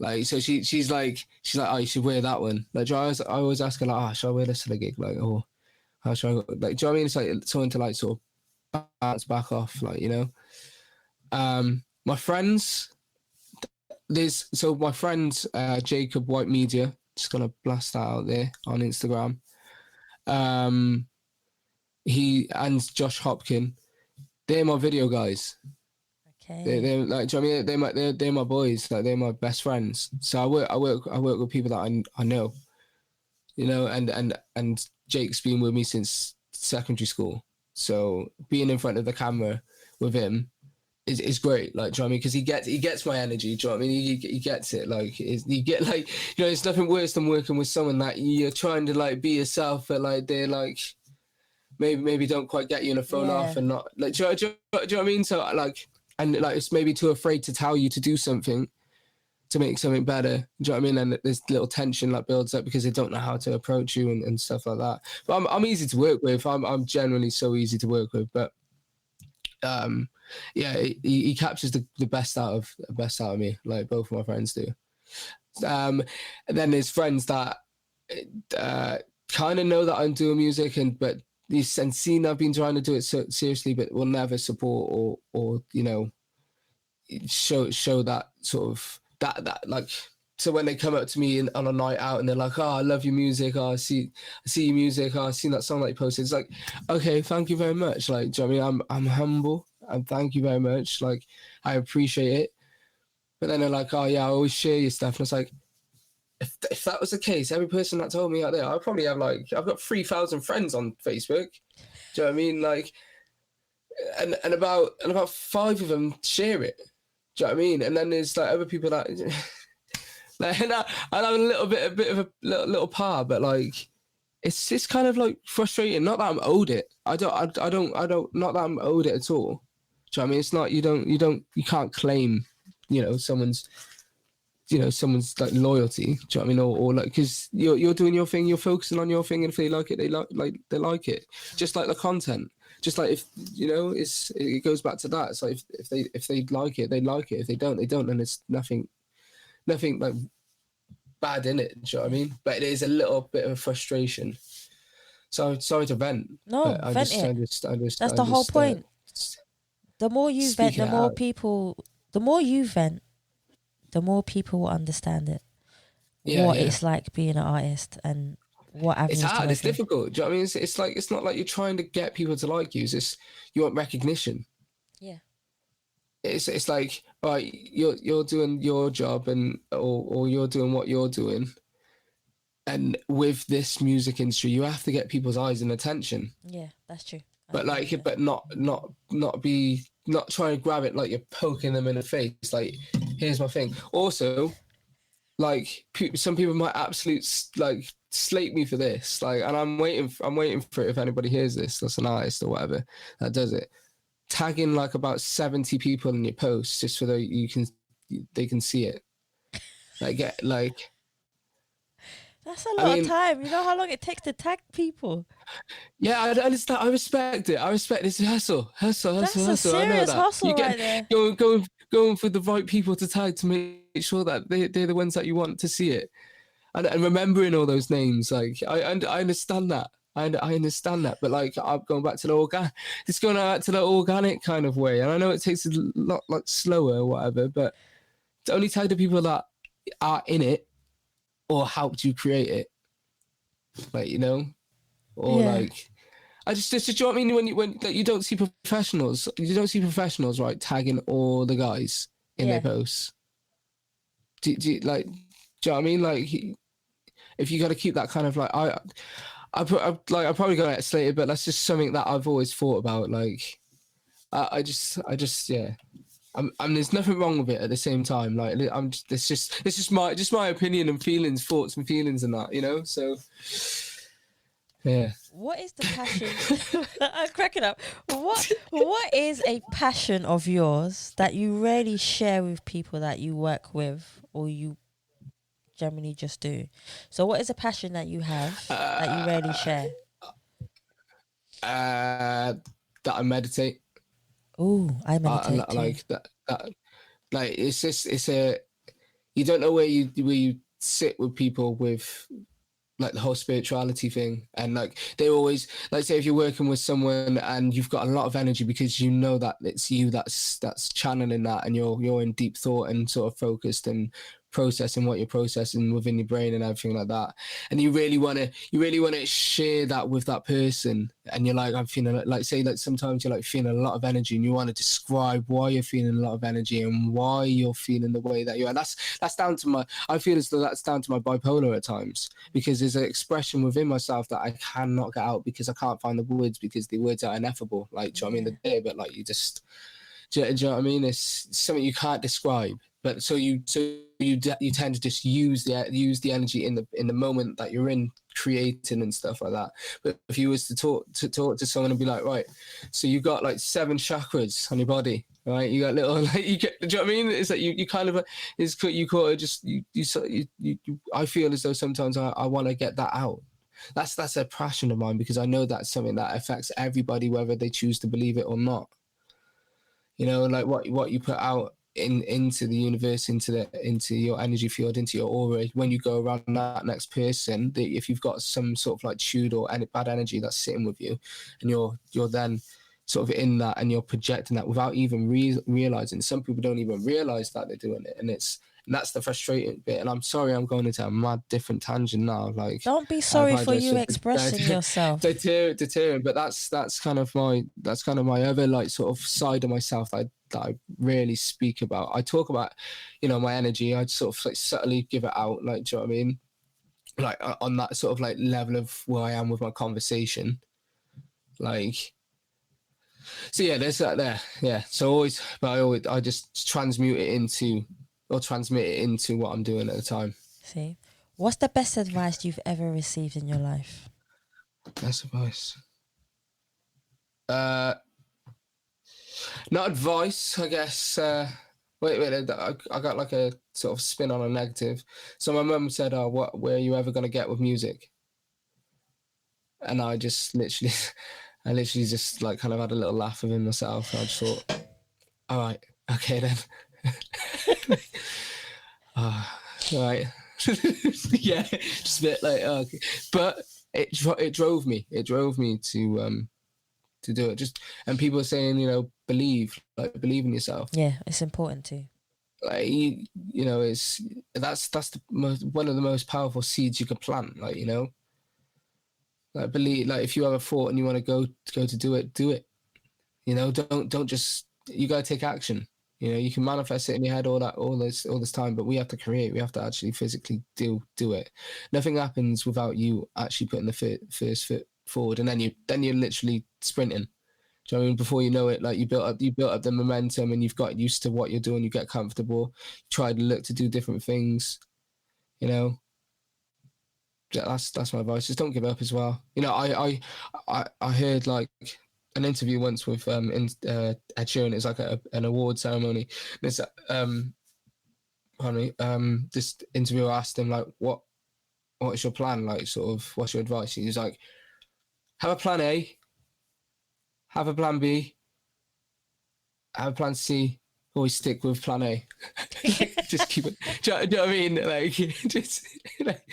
Like, so she's like, oh, you should wear that one. Like, I always ask her like, should I wear this to the gig? Like, or how should I go? Like, do you know what I mean? It's like something to like sort of bounce back off, like, you know. My friends, my friend Jacob White Media, just gonna blast that out there on Instagram. He and Josh Hopkin, they're my video guys. Okay. They're like, do you know what I mean? They're my boys, like they're my best friends. So I work with people that I know, you know, and Jake's been with me since secondary school. So being in front of the camera with him is great. Like, do you know what I mean? Because he gets my energy. Do you know what I mean? He gets it. Like, you get like, you know, it's nothing worse than working with someone that you're trying to like be yourself, but like they're like maybe don't quite get you in a phone off and not like. Do you know what I mean? So like, and like it's maybe too afraid to tell you to do something to make something better. Do you know what I mean? And there's little tension that builds up because they don't know how to approach you and stuff like that. But I'm easy to work with. I'm generally so easy to work with. But yeah, he captures the best out of me. Like both of my friends do. And then there's friends that kind of know that I'm doing music, but these and seen I've been trying to do it so seriously, but will never support or you know show that sort of that like. So when they come up to me on a night out and they're like, "Oh, I love your music. Oh, I see your music. Oh, I seen that song that you posted." It's like, okay, thank you very much. Like, do you know what I mean? I'm humble and thank you very much. Like, I appreciate it. But then they're like, "Oh yeah, I always share your stuff." And it's like, if that was the case, every person that told me out there, I probably have like, I've got 3,000 friends on Facebook. Do you know what I mean? Like, and about 5 of them share it. Do you know what I mean? And then there's like other people that. Like, and I have a bit of a little part, but like, it's just kind of like frustrating. Not that I'm owed it. I don't. Not that I'm owed it at all. Do you know what I mean? It's not. You can't claim, you know, someone's like loyalty. Do you know what I mean? Or like, because you're doing your thing, you're focusing on your thing, and if they like it, they like it. Just like the content. Just like if you know, it goes back to that. It's like if they like it, they like it. If they don't, they don't, and it's nothing like bad in it. Do you know what I mean? But it is a little bit of a frustration. So sorry to vent. No, vent it. That's the whole point. The more you vent, the more people. The more you vent, the more people will understand it. What it's like being an artist and what avenues. It's hard. It's difficult. Do you know what I mean? It's like, it's not like you're trying to get people to like you. It's just you want recognition. Yeah. It's like, all right, you're doing your job or you're doing what you're doing, and with this music industry, you have to get people's eyes and attention. Yeah, that's true. But like, but not trying to grab it like you're poking them in the face. Like, here's my thing. Also, like some people might like slate me for this. Like, and I'm waiting for it. If anybody hears this, that's an artist or whatever that does it. Tagging like about 70 people in your posts just so that they can see it. Like, That's a I lot of mean, time. You know how long it takes to tag people? yeah, I understand. I respect it. I respect this hustle, hustle, hustle, That's a hustle. I know serious that you hustle get right there. going for the right people to tag to make sure that they're the ones that you want to see it, and remembering all those names. Like I understand that. I understand that, but like I'm going back to the it's going back to the organic kind of way, and I know it takes a lot like slower or whatever, but to only tag the people that are in it or helped you create it, like or Yeah, like I just do you know what I mean? When like, you don't see professionals, right, tagging all the guys in their yeah, posts. Like, do you know what I mean? Like, if you got to keep that kind of like, I'm probably gonna get slated, but that's just something that I've always thought about. Like, I just, yeah. There's nothing wrong with it at the same time. Like, it's just my opinion and feelings, thoughts and feelings and that, So, yeah. what is the passion? I'm cracking up. What is a passion of yours that you rarely share with people that you work with or you generally just do? So, what is a passion that you have that you rarely Uh, share? that I meditate. Oh, I meditate too. Like that like it's a you don't know where you sit with people with like the whole spirituality thing, and like they always like say if you're working with someone and you've got a lot of energy because you know that it's you that's channeling that, and you're in deep thought and sort of focused and processing what you're processing within your brain and everything like that, and you really want to share that with that person, and you're like, I'm feeling like say like sometimes you're like feeling a lot of energy and you want to describe why you're feeling a lot of energy and why you're feeling the way that you are. That's down to my I feel as though that's down to my bipolar at times, because there's an expression within myself that I cannot get out because I can't find the words, because the words are ineffable. Like, do you know what I Yeah. mean? The day, but like you just, do you know what I mean? It's something you can't describe. But you tend to just use the energy in the moment that you're in, creating and stuff like that. But if you was to talk to someone and be like, right, so you got like 7 chakras on your body, right? You got little like you get. Do you know what I mean? It's like you kind of is you caught just you I feel as though sometimes I want to get that out. That's a passion of mine, because I know that's something that affects everybody, whether they choose to believe it or not. Like what you put out into the universe, into your energy field, into your aura, when you go around that next person, if you've got some sort of like chewed or any bad energy that's sitting with you, and you're then sort of in that, and you're projecting that without even realizing. Some people don't even realize that they're doing it, and that's the frustrating bit. And I'm sorry, I'm going into a mad different tangent now. Like, Don't be I sorry for apologize you for expressing yourself. deterring, but that's kind of my other like sort of side of myself that I really speak about. I talk about, my energy. I sort of like subtly give it out. Like, do you know what I mean? Like on that sort of like level of where I am with my conversation. Like, so yeah, there's that there. Yeah. So I just transmute it into or transmit it into what I'm doing at the time. See, what's the best advice you've ever received in your life? That's advice. Uh, Not advice, I guess. Wait, I got like a sort of spin on a negative. So my mum said, "Oh, where are you ever gonna get with music?" And I just literally, I literally just like kind of had a little laugh within myself. I just thought, "All right, okay then." All right, yeah, just a bit like okay, but it drove me. It drove me to do it. Just and people are saying, believe in yourself. Yeah, it's important too. Like it's that's one of the most powerful seeds you can plant. Like like believe. Like if you have a thought and you want to go to do it, do it. Don't just you gotta take action. You can manifest it in your head all this time, but we have to create. We have to actually physically do it. Nothing happens without you actually putting the first foot forward, and then you're literally sprinting. Do you know what I mean? Before you know it, like you built up the momentum, and you've got used to what you're doing. You get comfortable. You try to look to do different things. You know, that's my advice. Just don't give up as well. I heard like an interview once with Ed Sheeran. It's like an award ceremony. This pardon me, this interviewer asked him like, what's your plan? Like, sort of, what's your advice? He's like, have a plan A, have a plan B, have a plan C. Always stick with plan A. Like, just keep it. Do you know what I mean? Like, just, like,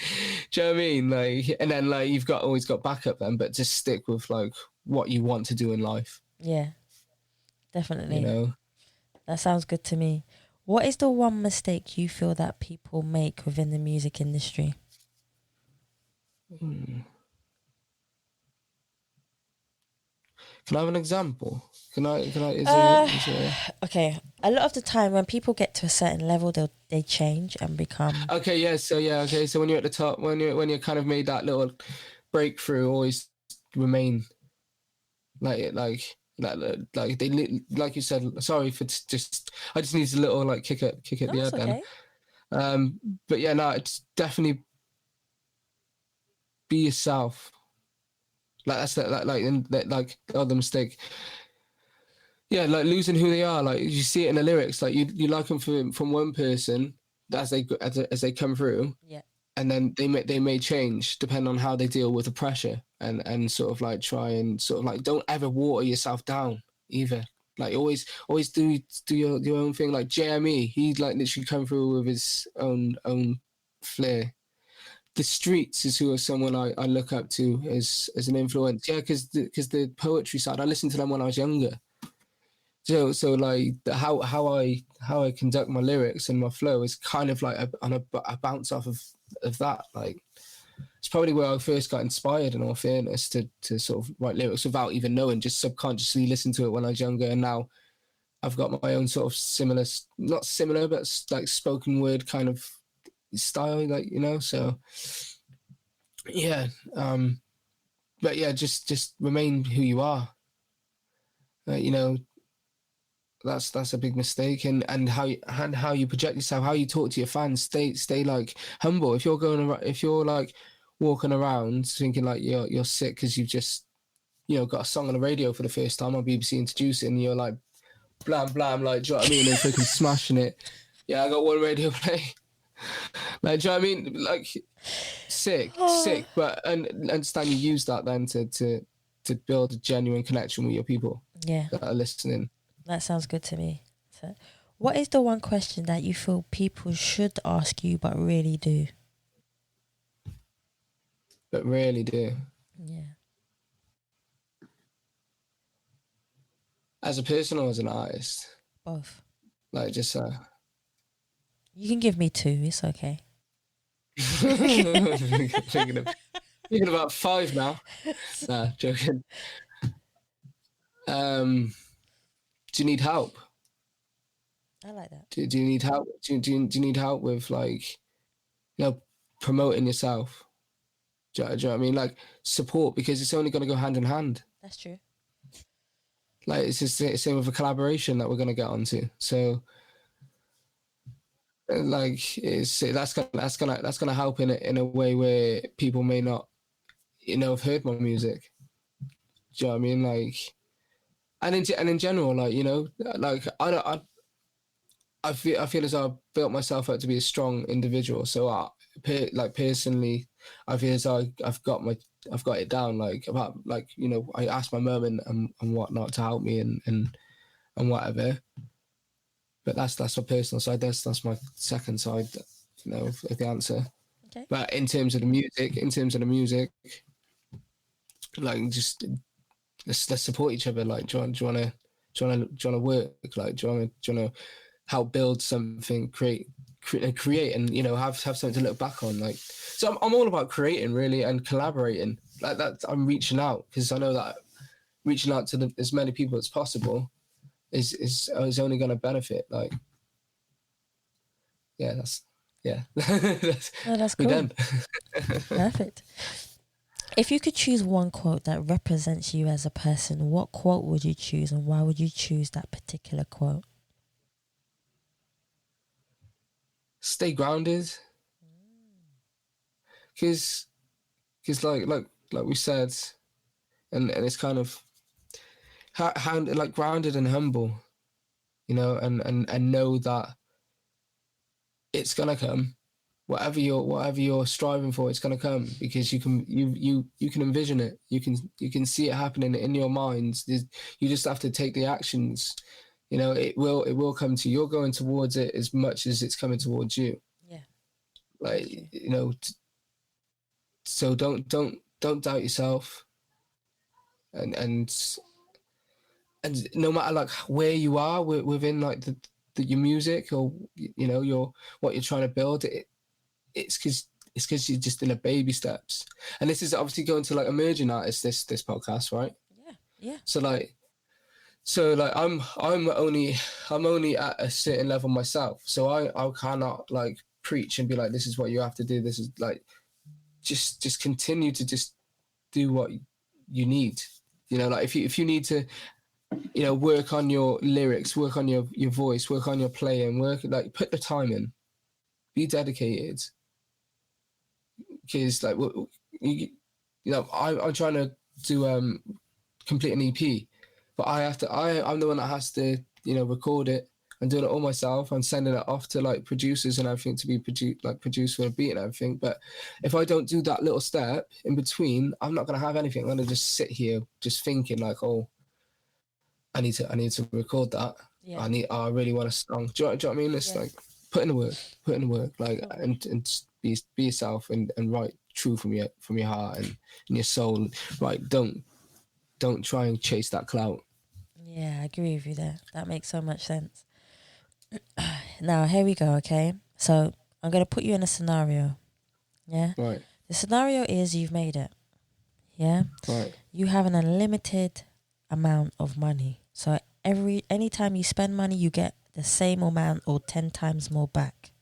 do you know what I mean? Like, and then like you've always got backup then, but just stick with like what you want to do in life. Yeah, definitely. You know. That sounds good to me. What is the one mistake you feel that people make within the music industry? Can I have an example? Can I? Is there... Okay. A lot of the time, when people get to a certain level, they change and become. Okay. Yeah. So yeah. Okay. So when you're at the top, when you're kind of made that little breakthrough, always remain like they like you said. Sorry for just. I just need a little like kick at No, the it's head okay. then. But yeah, no, it's definitely be yourself. Like that's like the other mistake. Yeah, like losing who they are. Like you see it in the lyrics. Like you like them from one person as they come through, Yeah. and then they may change depending on how they deal with the pressure and sort of like try and sort of like don't ever water yourself down either. Like always do your own thing. Like JME, he like literally come through with his own flair. The Streets is who is someone I look up to as an influence. Yeah, because the poetry side, I listened to them when I was younger. So like how I conduct my lyrics and my flow is kind of like a bounce off of that. Like it's probably where I first got inspired, in all fairness, to sort of write lyrics without even knowing, just subconsciously listen to it when I was younger. And now I've got my own sort of similar, not similar, but like spoken word kind of style, like, you know. So yeah, but yeah, just remain who you are. You know, that's a big mistake, and how you project yourself, how you talk to your fans. Stay like humble. If you're going around, if you're like walking around thinking like you're sick because you've just, you know, got a song on the radio for the first time on BBC Introducing, and you're like blam blam, like, do you know what I mean, and freaking smashing it. Yeah, I got one radio play. Like, do you know what I mean? Like sick, but and understand you use that then to build a genuine connection with your people Yeah. that are listening. That sounds good to me. So, what is the one question that you feel people should ask you but really do? But really do. Yeah. As a person or as an artist? Both. Like just You can give me two. It's okay. thinking about five now. Nah, joking. Do you need help? I like that. Do you need help? Do you need help with, like, you know, promoting yourself? Do you know what I mean? Like support, because it's only going to go hand in hand. That's true. Like it's just the same with a collaboration that we're going to get onto. So like that's gonna help in a way where people may not, you know, have heard my music. Do you know what I mean? Like, and in general, like, you know, like I feel as though I've built myself up to be a strong individual. So like personally, I feel as though I've got it down. Like about, like, you know, I ask my mum and whatnot to help me and whatever. But that's my personal side. That's my second side, you know, of the answer. Okay. But in terms of the music, like, just let's support each other. Like, do you want to work? Like, do you want to help build something, create, and, you know, have something to look back on. Like, so I'm all about creating, really, and collaborating. Like that, I'm reaching out, because I know that reaching out to as many people as possible is only going to benefit. Like, yeah, No, that's we're cool. done. Perfect. If you could choose one quote that represents you as a person, what quote would you choose, and why would you choose that particular quote? Stay grounded, because like we said, and it's kind of like grounded and humble, you know, and know that it's gonna come. whatever you're striving for, it's gonna come, because you can envision it. You can see it happening in your mind. You just have to take the actions. You know, it will come to you. You're going towards it as much as it's coming towards you. Yeah. Like, you know, so don't doubt yourself. And no matter like where you are within like your music, or you know, what you're trying to build, it's because you're just in a baby steps. And this is obviously going to like emerging artists, this podcast, right? Yeah. So I'm only at a certain level myself, so I cannot like preach and be like, this is what you have to do. This is like, just continue to just do what you need. You know, like if you need to, you know, work on your lyrics, work on your voice, work on your playing, like put the time in, be dedicated. Because like you know, I'm trying to do complete an EP, but I'm the one that has to, you know, record it. I'm doing it all myself. I'm sending it off to like producers and everything to be produced for a beat and everything. But if I don't do that little step in between, I'm not gonna have anything. I'm gonna just sit here just thinking like, oh, I need to record that. Yeah. I really want a song. Do you know what I mean? It's like put in the work, like, and be yourself and write true from your heart and your soul. Right? Don't try and chase that clout. Yeah, I agree with you there. That makes so much sense. Now, here we go, okay? So I'm going to put you in a scenario. Yeah? Right. The scenario is you've made it. Yeah? Right. You have an unlimited amount of money. So anytime you spend money, you get the same amount or 10 times more back.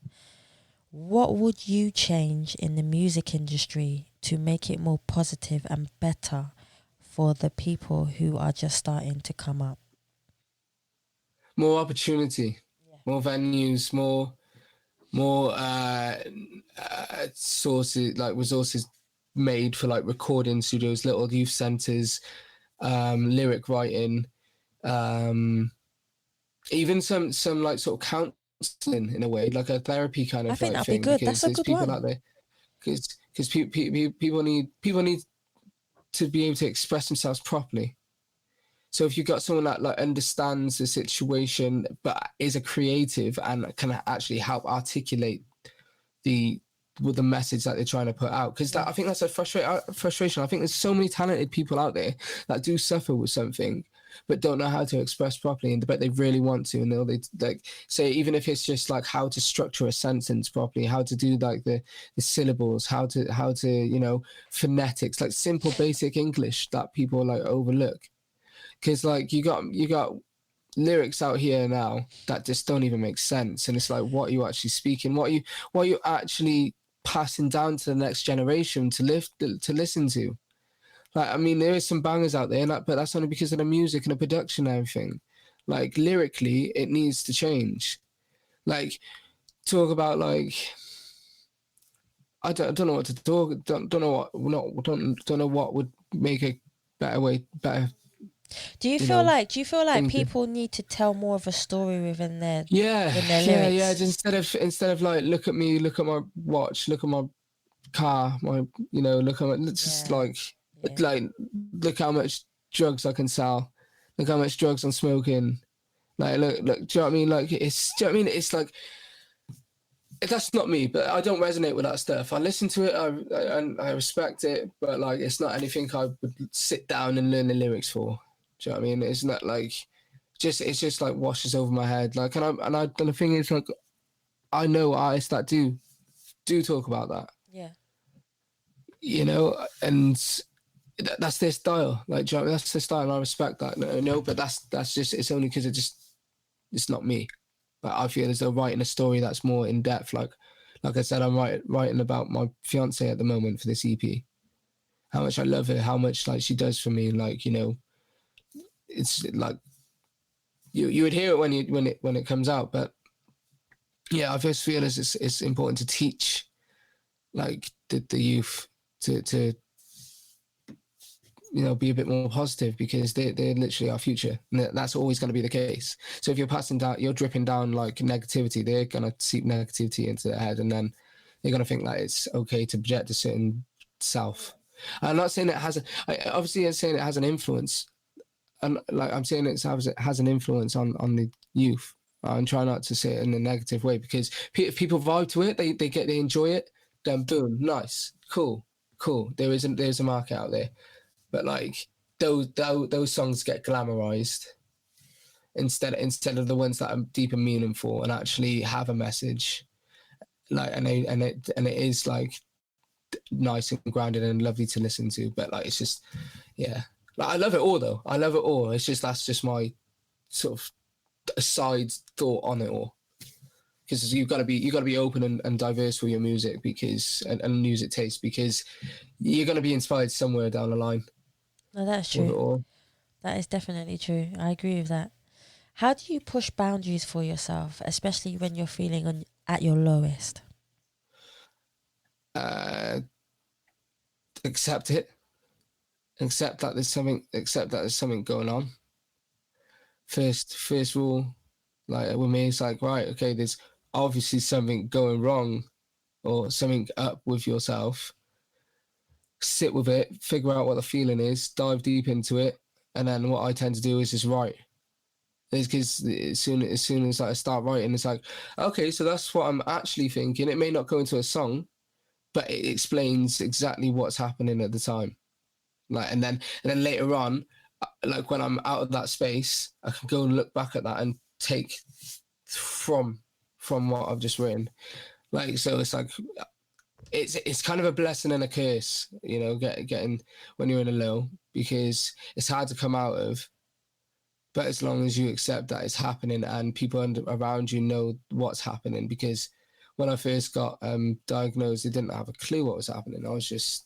What would you change in the music industry to make it more positive and better for the people who are just starting to come up? More opportunity, more venues, more sources, like resources made for like recording studios, little youth centers, lyric writing, even some like sort of counseling in a way, like a therapy kind of I think like that'd be thing. good. Because That's a there's good people one. out there, because people need to be able to express themselves properly. So if you've got someone that like understands the situation but is a creative and can actually help articulate the message that they're trying to put out, because I think that's a frustration. I think there's so many talented people out there that do suffer with something but don't know how to express properly, and but they really want to, and they like say, even if it's just like how to structure a sentence properly, how to do like the syllables, how to you know, phonetics, like simple basic English that people like overlook. Because like you got lyrics out here now that just don't even make sense, and it's like, what are you actually speaking? What are you actually passing down to the next generation to listen to? Like, I mean, there is some bangers out there, but that's only because of the music and the production and everything. Like lyrically, it needs to change. Like, talk about like, I don't know what to talk. Don't know what would make a better. Do you feel like people need to tell more of a story within their lyrics? Yeah. Instead of like, look at me, look at my watch, look at my car, look at my, just like look how much drugs I can sell, look how much drugs I'm smoking. Like, look, do you know what I mean? Like, do you know what I mean? It's like, that's not me, but I don't resonate with that stuff. I listen to it, I respect it, but like, it's not anything I would sit down and learn the lyrics for. Do you know what I mean? It's not like, it's just like washes over my head. Like, and the thing is, like, I know artists that do talk about that. Yeah. You know, and that's their style. Like, do you know what I mean? That's their style, and I respect that. No, but that's just, it's only because it's not me. Like, I feel as though writing a story that's more in depth. Like I said, I'm writing about my fiance at the moment for this EP. How much I love her, how much like she does for me. Like, you know, it's like you would hear it when it comes out. But yeah, I just feel as it's important to teach like the youth to you know, be a bit more positive, because they're literally our future, and that's always going to be the case. So if you're dripping down like negativity, they're going to seep negativity into their head, and then They're going to think that it's okay to project a certain self. I'm not saying it has, obviously I'm saying it has an influence. And like I'm saying it has an influence on the youth. I'm trying not to say it in a negative way, because if people vibe to it, they enjoy it, then boom, nice, cool. There's a market out there. But like those songs get glamorized instead of the ones that are deep and meaningful and actually have a message. Like and it is like nice and grounded and lovely to listen to. But like it's just, yeah. Like I love it all though. I love it all. It's just that's just my sort of aside thought on it all. Because you've got to be open and diverse with your music, because and music taste, because you're going to be inspired somewhere down the line. No, that's true. That is definitely true. I agree with that. How do you push boundaries for yourself, especially when you're feeling at your lowest? Accept it. Accept that there's something going on. First rule, like with me, it's like, right, okay, there's obviously something going wrong or something up with yourself. Sit with it, figure out what the feeling is, dive deep into it, and then what I tend to do is just write. Because as soon as I start writing, it's like, okay, so that's what I'm actually thinking. It may not go into a song, but it explains exactly what's happening at the time. Like, and then later on, like when I'm out of that space, I can go and look back at that and take from what I've just written. Like, so it's like, it's kind of a blessing and a curse, you know, getting when you're in a low, because it's hard to come out of. But as long as you accept that it's happening and people around you know what's happening, because when I first got diagnosed, they didn't have a clue what was happening. I was just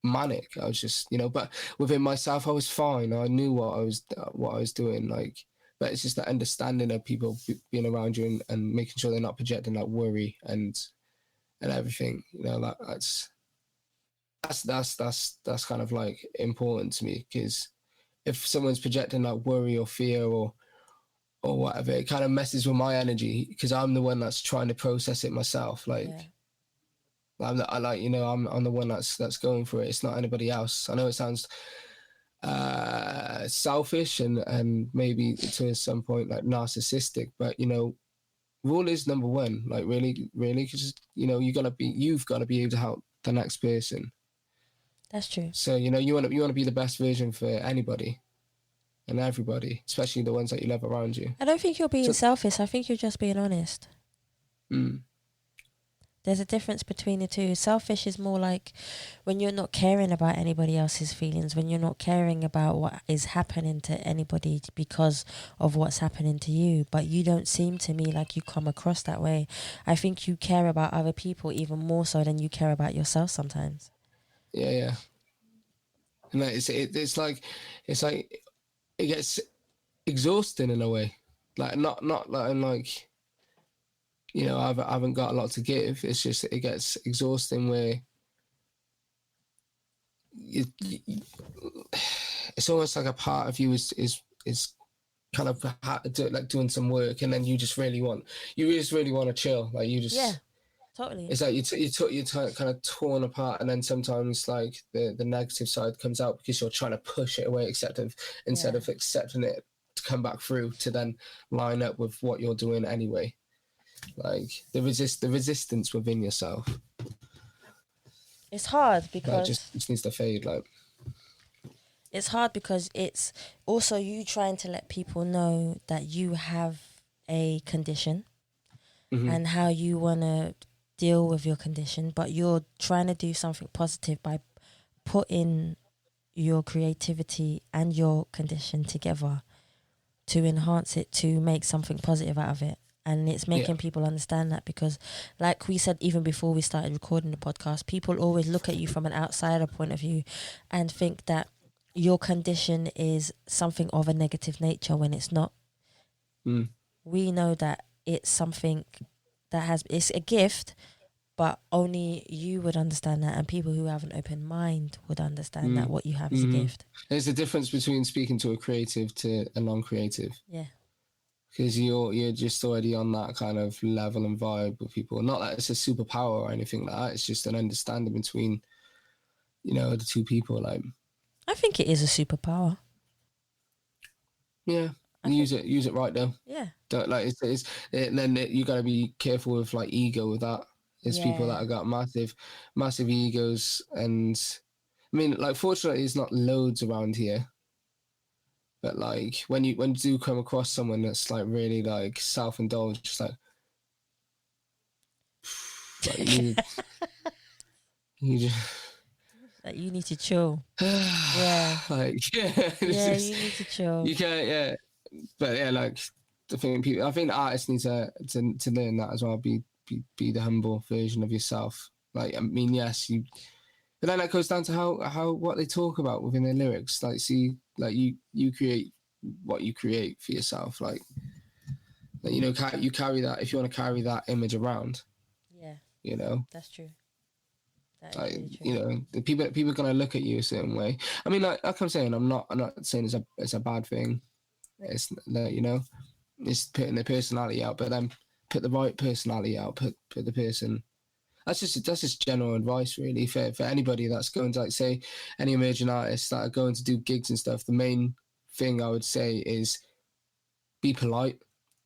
manic. I was just, you know, but within myself, I was fine. I knew what I was doing. Like, but it's just that understanding of people being around you and making sure they're not projecting that worry and everything. You know, that's kind of like important to me, because if someone's projecting like worry or fear or whatever, it kind of messes with my energy, because I'm the one that's trying to process it myself. Like, yeah. I'm the one that's going for it. It's not anybody else. I know it sounds selfish and maybe to some point like narcissistic, but you know, rule is number one. Like really, because you know you've got to be able to help the next person. That's true. So you know you want to be the best version for anybody and everybody, especially the ones that you love around you. I don't think you're being selfish. I think you're just being honest. There's a difference between the two. Selfish is more like when you're not caring about anybody else's feelings, when you're not caring about what is happening to anybody because of what's happening to you. But you don't seem to me like you come across that way. I think you care about other people even more so than you care about yourself sometimes. Yeah. And it's like it gets exhausting in a way. Like not like, you know, I haven't got a lot to give. It's just it gets exhausting where it's almost like a part of you is kind of like doing some work, and then you just really want to chill. Like you just totally. It's like you're kind of torn apart, and then sometimes like the negative side comes out because you're trying to push it away, instead of accepting it to come back through to then line up with what you're doing anyway. Like the resistance within yourself. It's hard because it just needs to fade. Like it's hard because it's also you trying to let people know that you have a condition and how you want to deal with your condition, but you're trying to do something positive by putting your creativity and your condition together to enhance it, to make something positive out of it. And it's making people understand that, because like we said, even before we started recording the podcast, people always look at you from an outsider point of view and think that your condition is something of a negative nature when it's not. We know that it's something that it's a gift, but only you would understand that, and people who have an open mind would understand that what you have is a gift. There's a difference between speaking to a creative to a non-creative. Yeah. because you're just already on that kind of level and vibe with people. Not that it's a superpower or anything like that. It's just an understanding between, you know, the two people. Like, I think it is a superpower. yeah, use it right though. Yeah. Don't like then you got to be careful with like ego with that. There's people that have got massive egos, and I mean, like, fortunately, it's not loads around here. But like when you do come across someone that's like really like self-indulged, just like you just Like, you need to chill. Yeah. like Yeah, you need to chill. you can't, yeah. But yeah, like I think artists need to learn that as well. Be the humble version of yourself. Like, I mean, yes, but then that goes down to how what they talk about within their lyrics. Like, see, like you create what you create for yourself. Like you know, you carry that, if you want to carry that image around. Yeah. You know, that's true. That is like, really true. you know, the people are gonna look at you a certain way. I mean, like I'm saying, I'm not saying it's a bad thing. It's like, you know, it's putting their personality out, but then put the right personality out. Put the person. That's just general advice, really, for anybody that's going to, like, say, any emerging artists that are going to do gigs and stuff. The main thing I would say is be polite.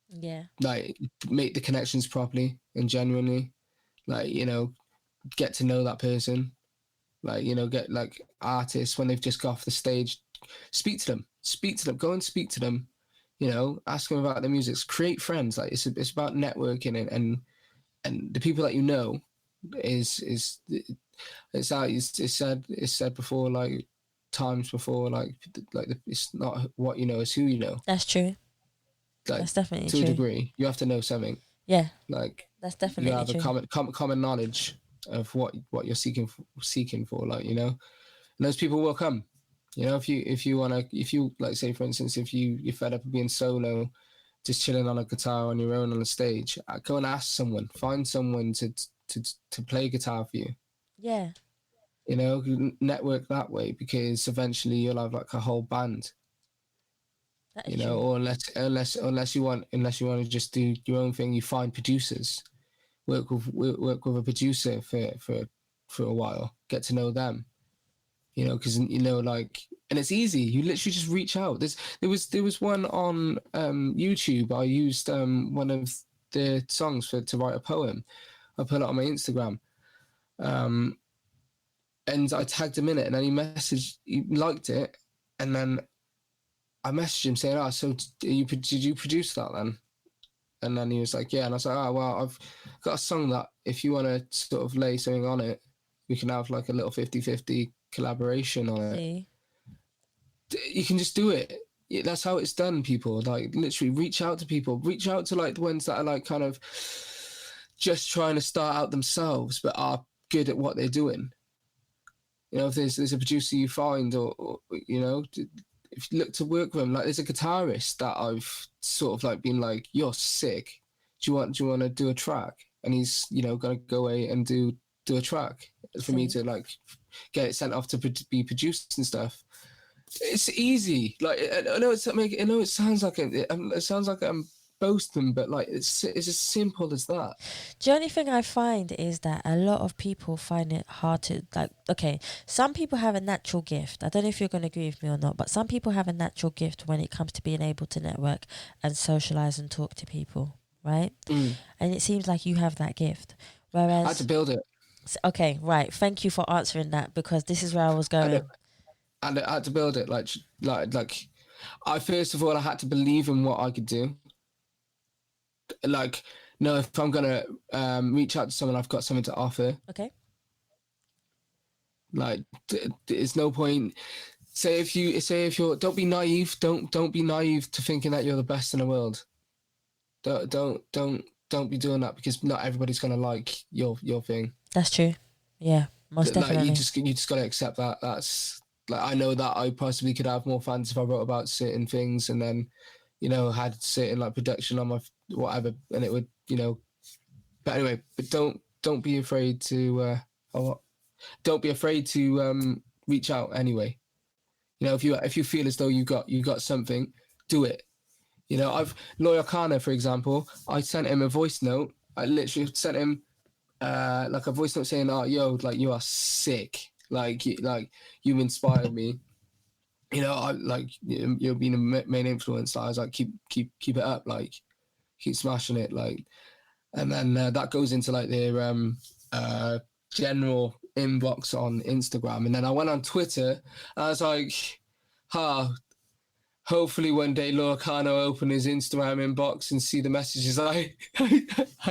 Yeah. Like, make the connections properly and genuinely. Like, you know, get to know that person. Like, you know, get like artists when they've just got off the stage, speak to them, go and speak to them, you know, ask them about their music, create friends. Like, it's about networking, and the people that you know is it's said before, like times before, like it's not what you know, it's who you know. That's true. Like, That's definitely to true. a degree, you have to know something. Yeah. Like, That's you definitely have true. a common knowledge of what you're seeking for, like, you know, and those people will come. You know, if you like, say for instance, if you're fed up of being solo, just chilling on a guitar on your own on the stage, go and ask someone, find someone to play guitar for you. Yeah. You know, network that way, because eventually you'll have like a whole band. That is You know, true. or unless you want to just do your own thing, you find producers, work with a producer for a while, get to know them. You know, because, you know, like, and it's easy. You literally just reach out. There was one on YouTube. I used one of the songs to write a poem. I put it on my Instagram, and I tagged him in it, and then he liked it, and then I messaged him saying, "Oh, so did you produce that then?" And then he was like, "Yeah," and I was like, "Oh, well, I've got a song that if you want to sort of lay something on it, we can have like a little 50-50 collaboration on it." See? You can just do it. That's how it's done, people. Like, literally reach out to people. Reach out to like the ones that are like kind of just trying to start out themselves but are good at what they're doing. You know, if there's a producer you find, or you know, if you look to work with them, like there's a guitarist that I've sort of like been like, "You're sick. Do you want to do a track?" And he's, you know, gonna go away and do a track for me to like get it sent off to be produced and stuff. It's easy. Like, I know it sounds like I'm boasting, but like it's as simple as that. The only thing I find is that a lot of people find it hard to, like, okay, some people have a natural gift. I don't know if you're going to agree with me or not, but some people have a natural gift when it comes to being able to network and socialize and talk to people, right? And it seems like you have that gift. Whereas I had to build it. Okay, right. Thank you for answering that, because this is where I was going. And I had to build it. Like, I first of all, I had to believe in what I could do. Like, no, if I'm gonna reach out to someone, I've got something to offer. Okay. Like, there's no point. Say if you're, don't be naive. Don't be naive to thinking that you're the best in the world. Don't be doing that, because not everybody's gonna like your thing. That's true. Yeah, most Like, definitely. you just gotta accept that. That's like, I know that I possibly could have more fans if I wrote about certain things, and then, you know, had certain like production on my whatever, and it would, you know. But anyway, but don't be afraid to don't be afraid to reach out anyway. You know, if you feel as though you got something, do it. You know, Lawyer Kana, for example, I sent him a voice note. I literally sent him like a voice note saying, "Oh, yo, like you are sick. Like you inspired me. You know, I like you're being a main influence." I was like, keep it up. Like, keep smashing it. Like, and then that goes into like their general inbox on Instagram. And then I went on Twitter. And I was like, hopefully one day Lorcano will open his Instagram inbox and see the messages I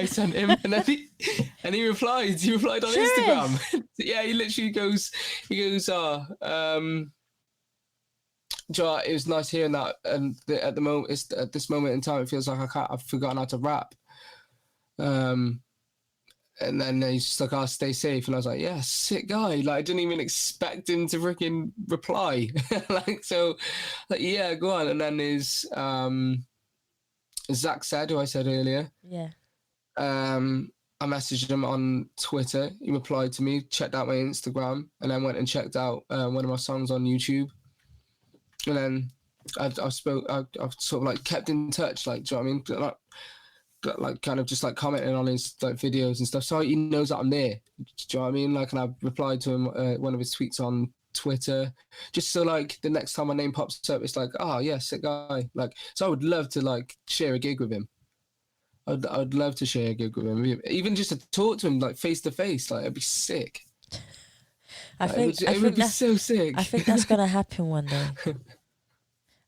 sent him. And then he replied. He replied on Instagram. Yeah, he literally goes, Joe, it was nice hearing that. And at this moment in time, it feels like I've forgotten how to rap. And then he's just like, "Oh, stay safe." And I was like, "Yeah, sick guy." Like, I didn't even expect him to freaking reply. Like, so, like, yeah, go on. And then there's Zach said, who I said earlier. Yeah. I messaged him on Twitter. He replied to me, checked out my Instagram, and then went and checked out one of my songs on YouTube. And then I've sort of like kept in touch. Like, do you know what I mean? Like kind of just like commenting on his like videos and stuff, so he knows that I'm there. Do you know what I mean? Like, and I replied to him one of his tweets on Twitter, just so like the next time my name pops up, it's like, oh yeah, sick guy. Like, so I would love to like share a gig with him. I'd love to share a gig with him, even just to talk to him like face to face. Like, it'd be sick. It would be so sick. I think that's gonna happen one day.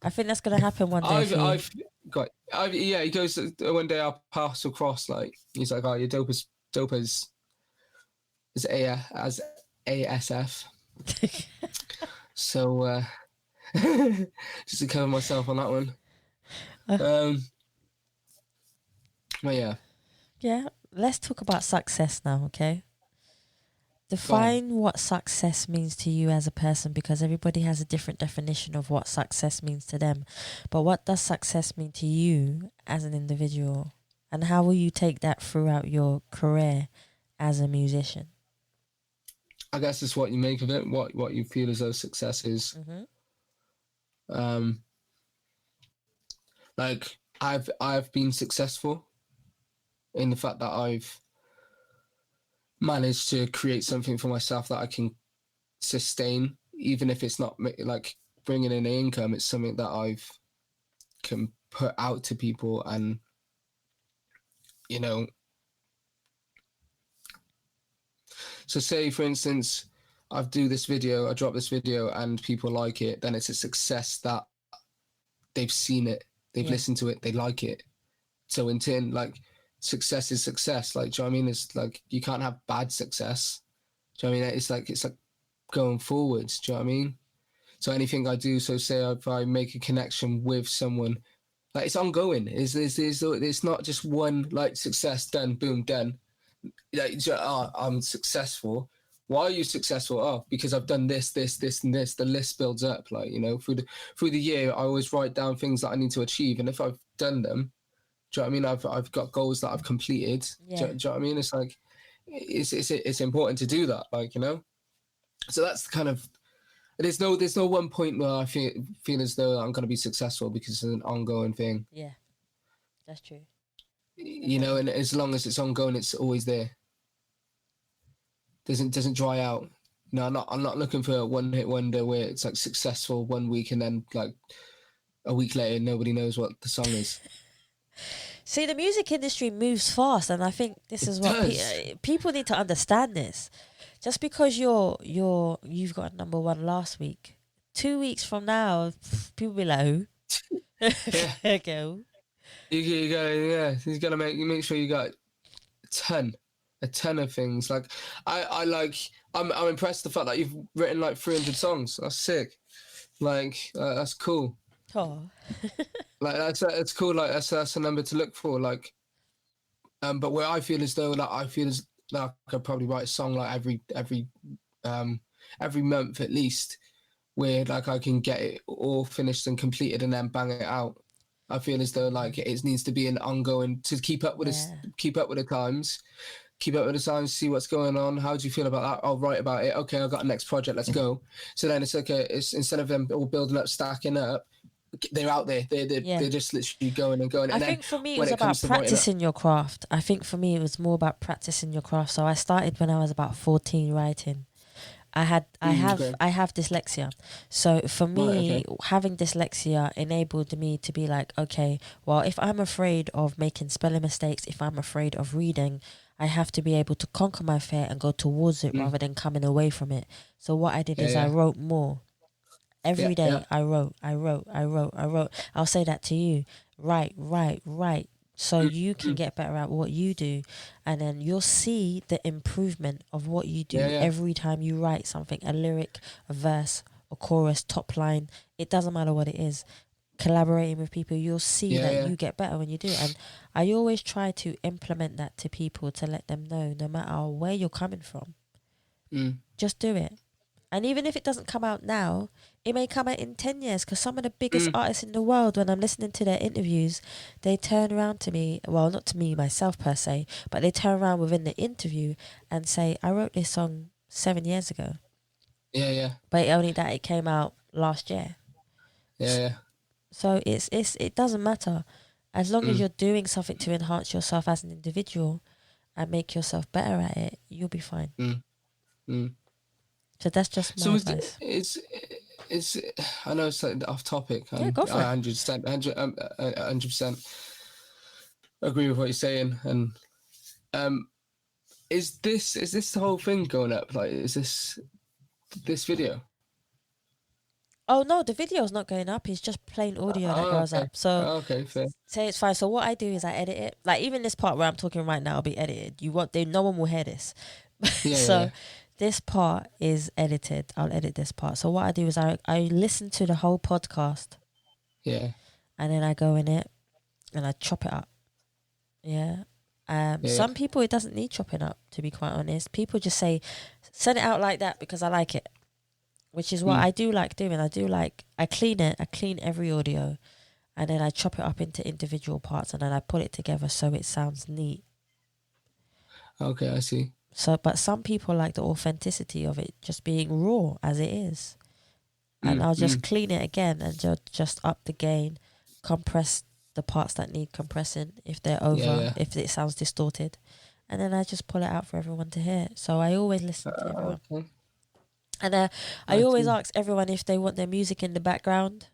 I think that's gonna happen one day. Yeah, he goes, one day I'll pass across, like, he's like, "Oh, you're dope as ASF." So just to cover myself on that one. But yeah, let's talk about success now, okay? Define what success means to you as a person, because everybody has a different definition of what success means to them. But what does success mean to you as an individual? And how will you take that throughout your career as a musician? I guess it's what you make of it, what you feel as though success is. Mm-hmm. Like, I've been successful in the fact that I've managed to create something for myself that I can sustain, even if it's not like bringing in income. It's something that I've can put out to people, and you know. So say, for instance, I drop this video and people like it, then it's a success that they've seen it, they've listened to it, they like it. So in turn, like, success is success. Like, do you know what I mean? It's like, you can't have bad success. Do you know what I mean? It's like going forwards. Do you know what I mean? So anything I do, so say if I make a connection with someone, like, it's ongoing. It's not just one, like, success, done, boom, done. Like, I'm successful. Why are you successful? Oh, because I've done this, and this. The list builds up. Like, you know, through the year, I always write down things that I need to achieve, and if I've done them, do you know what I mean? I've got goals that I've completed. Yeah. Do you know what I mean? It's like, it's important to do that. Like, you know. So that's kind of. There's no one point where I feel as though I'm going to be successful, because it's an ongoing thing. Yeah, that's true. You know, and as long as it's ongoing, it's always there. Doesn't dry out. No, I'm not looking for a one-hit wonder where it's like successful one week and then like a week later nobody knows what the song is. See, the music industry moves fast, and I think this is what people need to understand. This, just because you've got number one last week, 2 weeks from now, people be like, "Who?" Yeah. Go. You gotta make sure you got a ton of things. Like, I'm impressed the fact that you've written like 300 songs. That's sick. Like, that's cool. Oh. Like, that's cool. Like, that's a number to look for. Like, but where I feel as though I could probably write a song like every month at least, where like I can get it all finished and completed and then bang it out. I feel as though like it needs to be an ongoing, to keep up with the times. Keep up with the times, see what's going on. How do you feel about that? I'll write about it. Okay, I've got a next project. Let's go. So then it's okay. It's instead of them all building up, stacking up, they're out there. They're just literally going and going. I And think for me it when was it comes about to writing practicing your craft. I think for me it was more about practicing your craft. So I started when I was about 14 writing. I have dyslexia. So for me, having dyslexia enabled me to be like, okay, well, if I'm afraid of making spelling mistakes, if I'm afraid of reading, I have to be able to conquer my fear and go towards it rather than coming away from it. So what I did is I wrote more. Every day I wrote. I'll say that to you. Write. So you can get better at what you do, and then you'll see the improvement of what you do every time you write something, a lyric, a verse, a chorus, top line. It doesn't matter what it is. Collaborating with people, you'll see that you get better when you do it. And I always try to implement that to people to let them know, no matter where you're coming from, just do it. And even if it doesn't come out now, it may come out in 10 years, because some of the biggest artists in the world, when I'm listening to their interviews, they turn around to me, well, not to me myself per se, but they turn around within the interview and say, I wrote this song 7 years ago. But only that it came out last year. So it doesn't matter. As long as you're doing something to enhance yourself as an individual and make yourself better at it, you'll be fine. So that's just my advice. It's I know it's like off topic. Go for it. 100% agree with what you're saying. And is this the whole thing going up? Like, is this video? Oh no, the video's not going up. It's just plain audio that goes up. So fair. Say it's fine. So what I do is I edit it. Like even this part where I'm talking right now will be edited. No one will hear this. This part is edited. I'll edit this part. So what I do is I listen to the whole podcast. Yeah. And then I go in it and I chop it up. Some people, it doesn't need chopping up, to be quite honest. People just say, send it out like that because I like it. Which is what I do like doing. I clean it. I clean every audio. And then I chop it up into individual parts and then I put it together so it sounds neat. Okay, I see. So, but some people like the authenticity of it just being raw as it is. And I'll just clean it again and just up the gain, compress the parts that need compressing if they're over, if it sounds distorted. And then I just pull it out for everyone to hear. So I always listen to everyone. Okay. And I always ask everyone if they want their music in the background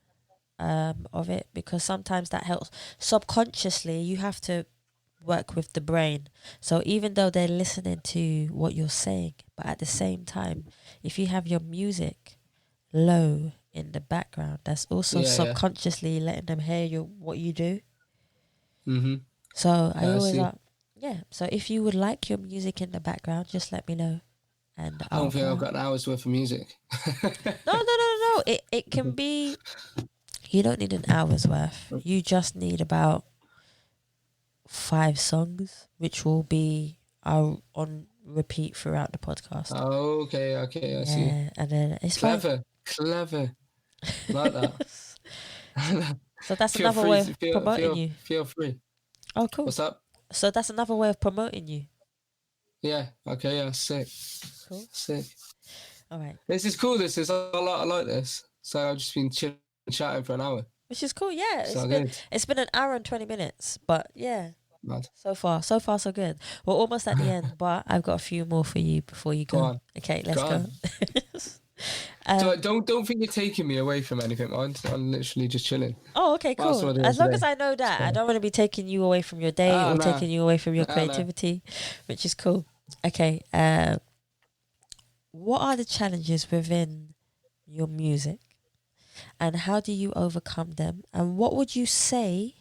of it, because sometimes that helps. Subconsciously, you have to work with the brain. So even though they're listening to what you're saying, but at the same time, if you have your music low in the background, that's also subconsciously letting them hear what you do. So I always ask, so if you would like your music in the background, just let me know. And I don't think I've got an hour's worth of music. No. It can be. You don't need an hour's worth. You just need about 5 songs, which will be on repeat throughout the podcast. Oh, okay, I see. And then it's clever, like that. So that's another way of promoting you. Feel free. Oh, cool. What's up? So that's another way of promoting you. Yeah. Okay. Yeah. Sick. Cool. Sick. All right. This is cool. I like this. So I've just been chatting for an hour. Which is cool. Yeah. It's been an hour and 20 minutes, but yeah. Mad. So far so good. We're almost at the end, but I've got a few more for you before you go. Go on. Okay, let's go. So don't think you're taking me away from anything. I'm literally just chilling. Oh, okay, cool. As long as I know that, I don't want to be taking you away from your day or taking you away from your creativity, which is cool. Okay. What are the challenges within your music, and how do you overcome them? And what would you say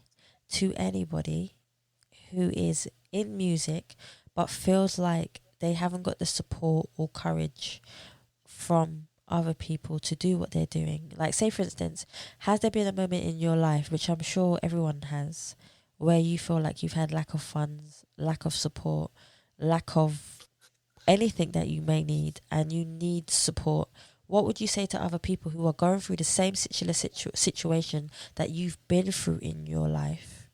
to anybody who is in music but feels like they haven't got the support or courage from other people to do what they're doing? Like, say for instance, has there been a moment in your life, which I'm sure everyone has, where you feel like you've had lack of funds, lack of support, lack of anything that you may need, and you need support? What would you say to other people who are going through the same situation that you've been through in your life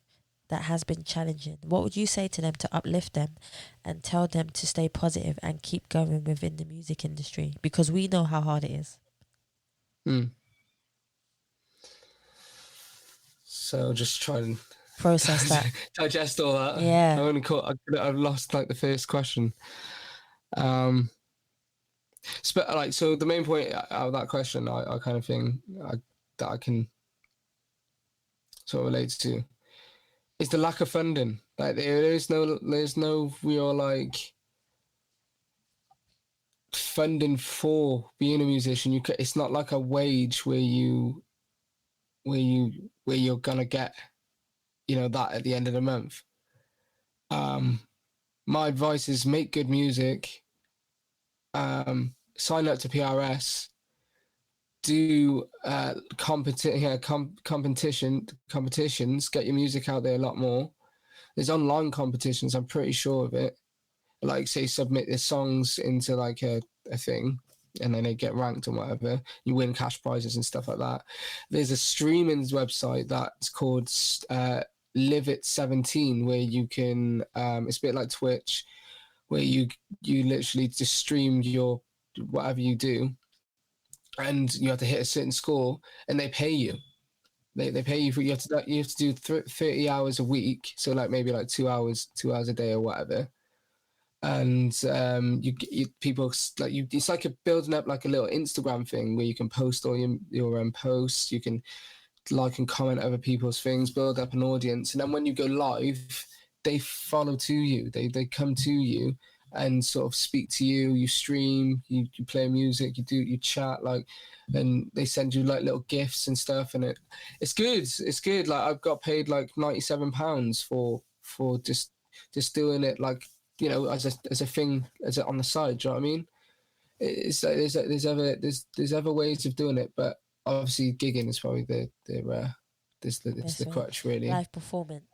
that has been challenging? What would you say to them to uplift them and tell them to stay positive and keep going within the music industry? Because we know how hard it is. So just try and process that. digest all that. Yeah. I've lost like the first question. So the main point out of that question, I kind of think that I can sort of relate to is the lack of funding. Like there's no real like funding for being a musician. It's not like a wage where you're gonna get, that at the end of the month. My advice is make good music. Sign up to PRS. Do competitions. Get your music out there a lot more. There's online competitions. I'm pretty sure of it. Like say submit your songs into like a thing, and then they get ranked and whatever. You win cash prizes and stuff like that. There's a streaming website that's called Live It 17, where you can. It's a bit like Twitch, where you literally just stream your whatever you do, and you have to hit a certain score, and they pay you. They pay you for you have to do 30 hours a week, so like maybe like 2 hours a day or whatever. And people like you. It's like building up like a little Instagram thing where you can post all your posts. You can like and comment over people's things, build up an audience, and then when you go live, they follow to you. They come to you and sort of speak to you. You stream, you play music, you chat, like, and they send you like little gifts and stuff, and it's good. It's good. Like I've got paid like £97 for just doing it, like, as a thing, on the side. Do you know what I mean? It's like there's other ways of doing it, but obviously gigging is probably the crutch, really. Live performance.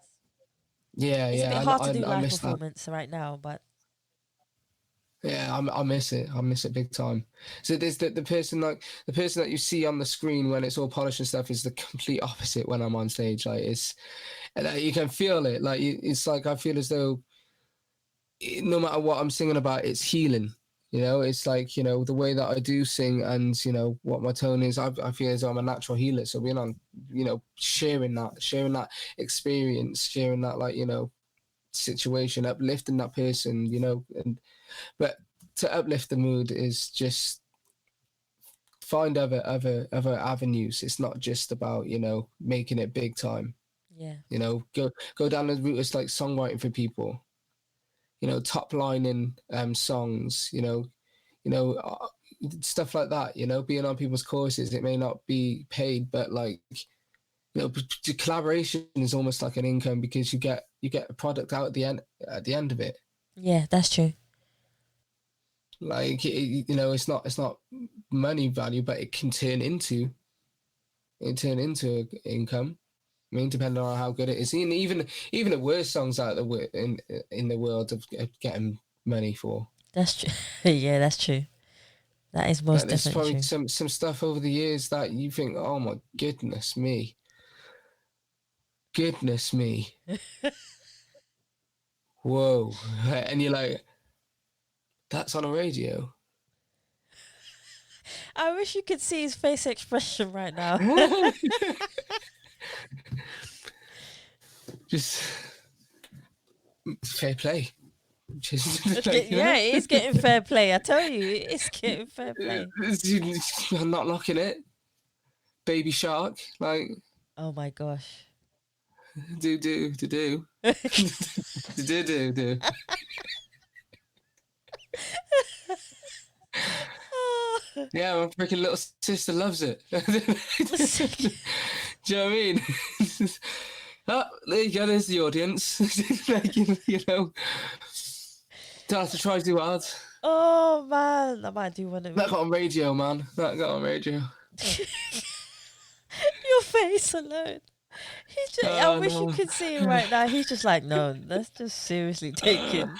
Yeah, it's yeah. a bit hard to do I live performance right now, but yeah, I miss it. I miss it big time. So there's the person that you see on the screen when it's all polished and stuff is the complete opposite when I'm on stage. Like you can feel it. Like it's like I feel as though no matter what I'm singing about, it's healing. It's like, the way that I do sing and, what my tone is, I feel as though I'm a natural healer. So being on, sharing that experience, sharing that, like, situation, uplifting that person, but to uplift the mood is just find other avenues. It's not just about, making it big time. Yeah. Go down the route. It's like songwriting for people. Top lining songs, stuff like that, being on people's courses. It may not be paid, but like, collaboration is almost like an income because you get a product out at the end of it. Yeah, that's true. Like, it's not money value, but it can turn into income. I mean, depending on how good it is, and even the worst songs out in the world of getting money for. That's true. Yeah, that's true. That is most definitely true. There's probably some stuff over the years that you think, oh my goodness me, whoa, and you're like, that's on a radio. I wish you could see his face expression right now. Just fair play. Yeah, it is getting fair play. I tell you, it's getting fair play. I'm not knocking it. Baby Shark, like. Oh my gosh. Do. do. Yeah, my freaking little sister loves it. Do you know what I mean? Oh, there you go, there's the audience. Like, don't have to try too hard. Oh man, I might do one of that got on radio, man. That got on radio. Your face alone. I wish you could see him right now. He's just like, no, that's just seriously taken.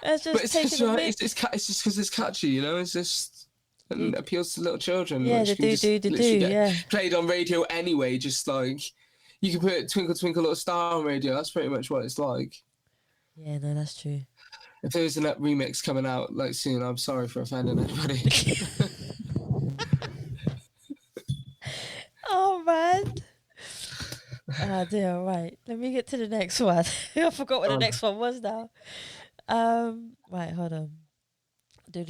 That's just taking a bit. It's just because it's catchy, It's just and appeals to little children. Yeah, like, they do. Yeah, played on radio anyway. Just like you can put Twinkle Twinkle Little Star on radio. That's pretty much what it's like. Yeah, no, that's true. If there's an remix coming out like soon, I'm sorry for offending anybody. Oh man. Oh dear, right. Let me get to the next one. I forgot what the next one was now. Right, hold on. Yeah,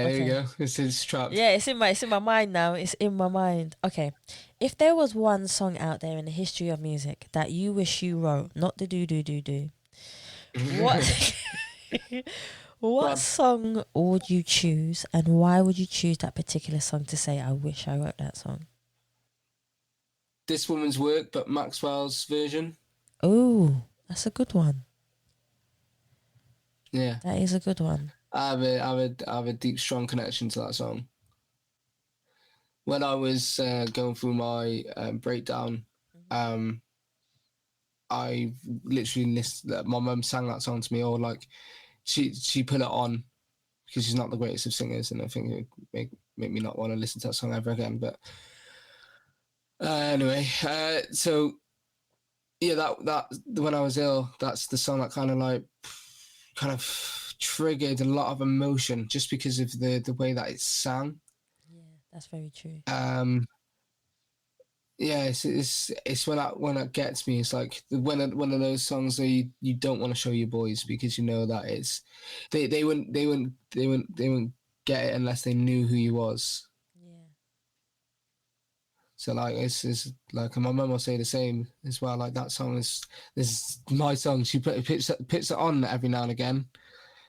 there you Okay. go. It's trapped. Yeah, it's in my mind now. It's in my mind. Okay. If there was one song out there in the history of music that you wish you wrote, not the do, what Go what on. song would you choose, and why would you choose that particular song to say I wish I wrote that song? This Woman's Work, but Maxwell's version. Oh, that's a good one. Yeah. That is a good one. I have a deep, strong connection to that song. When I was going through my breakdown, um, I literally listened. My mum sang that song to me, or like she put it on because she's not the greatest of singers, and I think it would make me not want to listen to that song ever again. But anyway, so yeah, that when I was ill, that's the song that kind of triggered a lot of emotion just because of the way that it sang. Yeah, that's very true. Yeah, it's when that gets me. It's like one of those songs that you don't want to show your boys because you know that it's they wouldn't get it unless they knew who he was. Yeah. So like it's like, and my mum will say the same as well. Like that song is this is my song. She puts it on every now and again.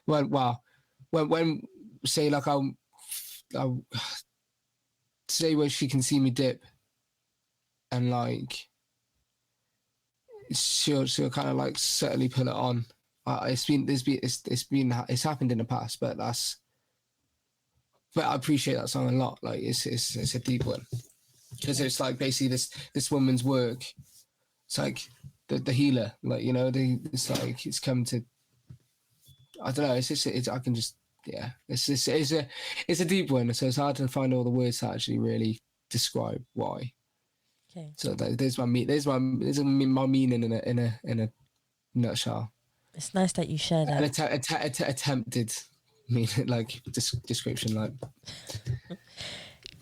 When say like I'll say where she can see me dip, and like she'll kind of like certainly put it on. It's happened in the past, but I appreciate that song a lot. Like it's a deep one because it's like basically this woman's work. It's like the healer, like it's like it's come to. I don't know. I can just yeah. It's a deep one, so it's hard to find all the words to actually really describe why. Okay. So there's my meaning in a nutshell. It's nice that you share An that. attempted meaning like description like.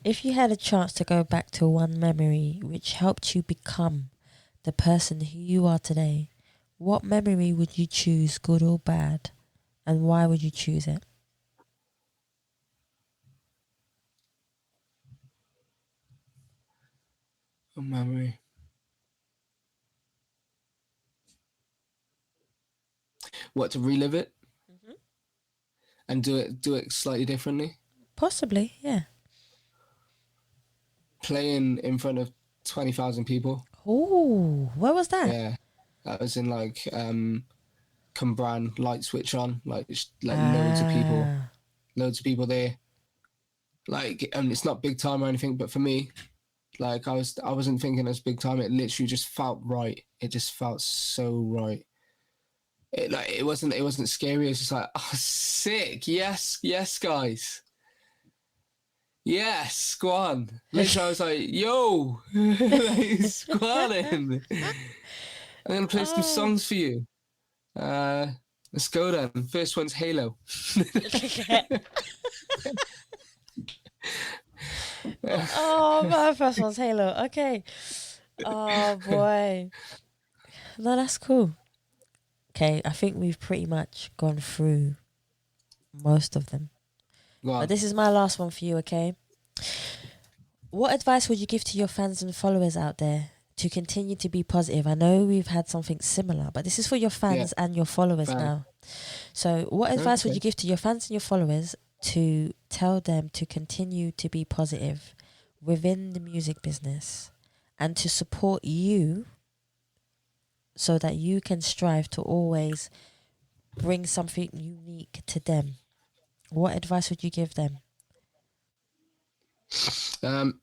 If you had a chance to go back to one memory which helped you become the person who you are today, what memory would you choose, good or bad? And why would you choose it? A memory. What, to relive it Mm-hmm. and do it slightly differently? Possibly, yeah. Playing in front of 20,000 people. Oh, where was that? Yeah, that was in like Cumbrain, light switch on, like Ah, loads of people there. Like, and it's not big time or anything, but for me, like I wasn't thinking it was big time. It literally just felt right. It just felt so right. It wasn't scary. It was just like, oh, sick. Yes, guys. Yes, go on. Literally, I was like, yo, like, go on in. I'm gonna play some oh. songs for you. Uh, let's go then. First one's Halo. Oh, my first one's Halo. Okay. Oh boy. No, that's cool. Okay, I think we've pretty much gone through most of them. Go But on. this is my last one for you, okay? What advice would you give to your fans and followers out there to continue to be positive? I know we've had something similar, but this is for your Yeah, fans and your followers fan. now. So, what advice would Okay. you give to your fans and your followers to tell them to continue to be positive within the music business and to support you so that you can strive to always bring something unique to them? What advice would you give them? Um,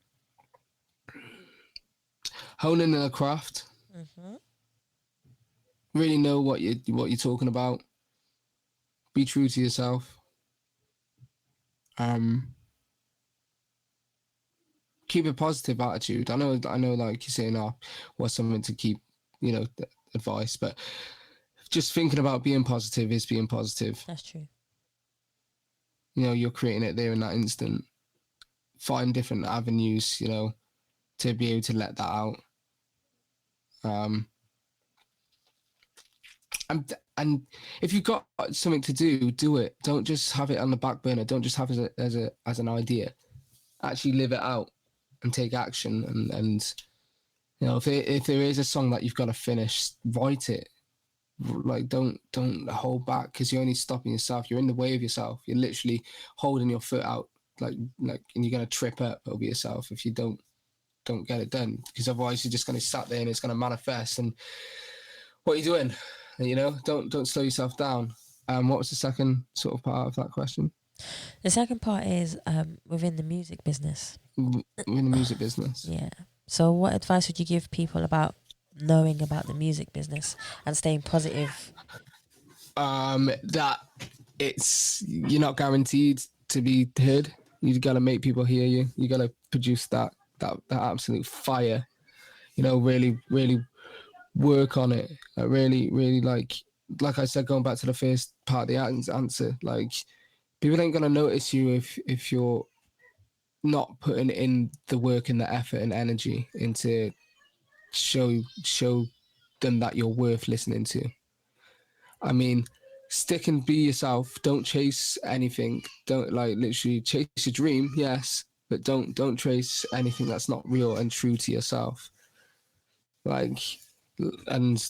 Honing in a craft. Mm-hmm. Really know what you're talking about. Be true to yourself. Um, Keep a positive attitude. I know. Like you're saying, what's something to keep, advice, but just thinking about being positive is being positive. That's true. You're creating it there in that instant. Find different avenues, to be able to let that out. And if you've got something to do it. Don't just have it on the back burner. Don't just have it as an idea. Actually live it out and take action. And you know, if there is a song that you've got to finish, write it. Like don't hold back, because you're only stopping yourself. You're in the way of yourself. You're literally holding your foot out, like, and you're gonna trip up over yourself if you don't get it done. Because otherwise, you're just gonna sat there and it's gonna manifest. And what are you doing? You know, don't slow yourself down. What was the second sort of part of that question? The second part is within the music business. Within the music business. Yeah. So what advice would you give people about knowing about the music business and staying positive? That you're not guaranteed to be heard. You got to make people hear you. You got to produce that absolute fire. You know, really, really work on it. Really, really, like I said, going back to the first part of the answer, like, people ain't gonna notice you if you're not putting in the work and the effort and energy into show them that you're worth listening to. I mean, stick and be yourself. Don't chase anything. Don't, like, literally chase your dream, yes, but don't chase anything that's not real and true to yourself. Like, and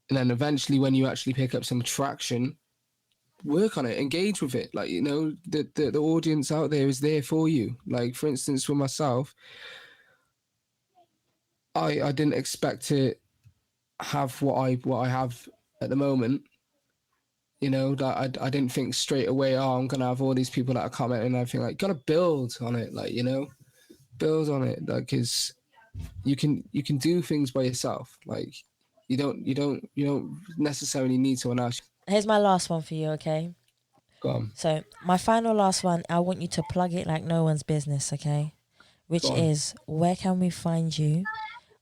then eventually, when you actually pick up some traction, work on it, engage with it. Like, you know, the audience out there is there for you. Like, for instance, for myself, I didn't expect to have what I have at the moment. You know, that I didn't think straight away, oh, I'm gonna have all these people that are commenting and everything. Like, gotta build on it. Like, you know, build on it. Like, because you can do things by yourself. Like, you don't necessarily need someone else. Here's my last one for you, okay? Go on. So my final last one, I want you to plug it like no one's business, okay? Which is, where can we find you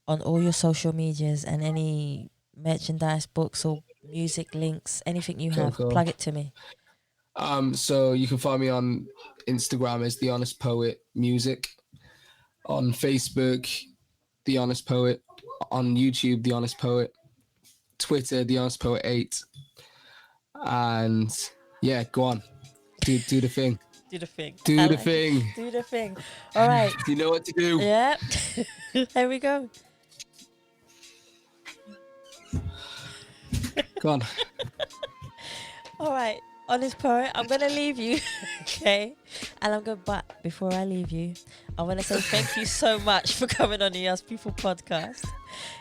on all your social medias and any merchandise, books or music links, anything you have? Cool. Plug it to me. So you can find me on Instagram as The Honest Poet Music, on Facebook, The Honest Poet, on YouTube, The Honest Poet, Twitter, The Honest Poet 8, and yeah, go on, do the thing. Do the thing. Do the thing. Do the thing. All right. You know what to do. Yeah. There we go. Go on. All right. Honest Poet, I'm going to leave you, okay? And but before I leave you, I want to say thank you so much for coming on the Us People podcast.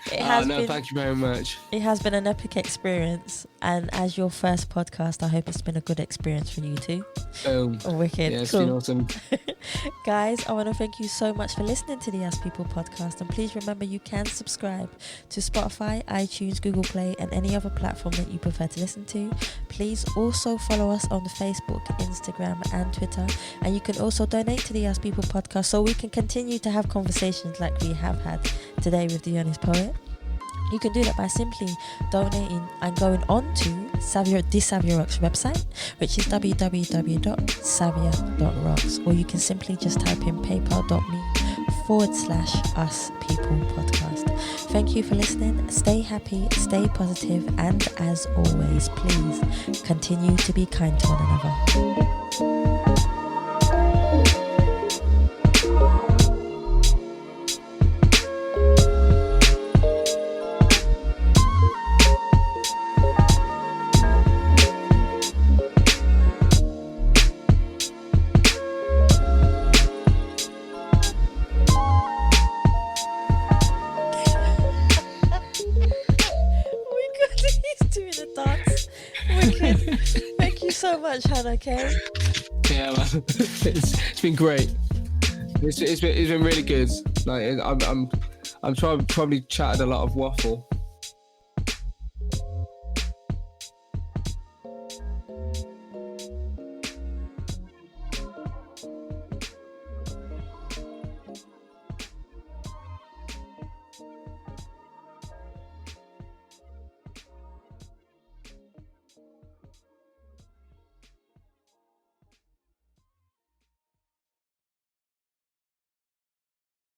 Thank you very much. It has been an epic experience. And as your first podcast, I hope it's been a good experience for you too. Wicked. Yeah, it's cool. been awesome. Guys, I want to thank you so much for listening to the Us People podcast. And please remember, you can subscribe to Spotify, iTunes, Google Play, and any other platform that you prefer to listen to. Please also follow us on Facebook, Instagram, and Twitter. And you can also donate to the Us People podcast so we can continue to have conversations like we have had today with the Honest Poet. You can do that by simply donating and going on to the Savia Rocks website, which is www.savia.rocks, or you can simply just type in paypal.me/Us People podcast. Thank you for listening. Stay happy, stay positive, and as always, please continue to be kind to one another. So much, Hannah. Okay. Yeah, man. It's been great. It's been really good. Like, I'm probably chatted a lot of waffle.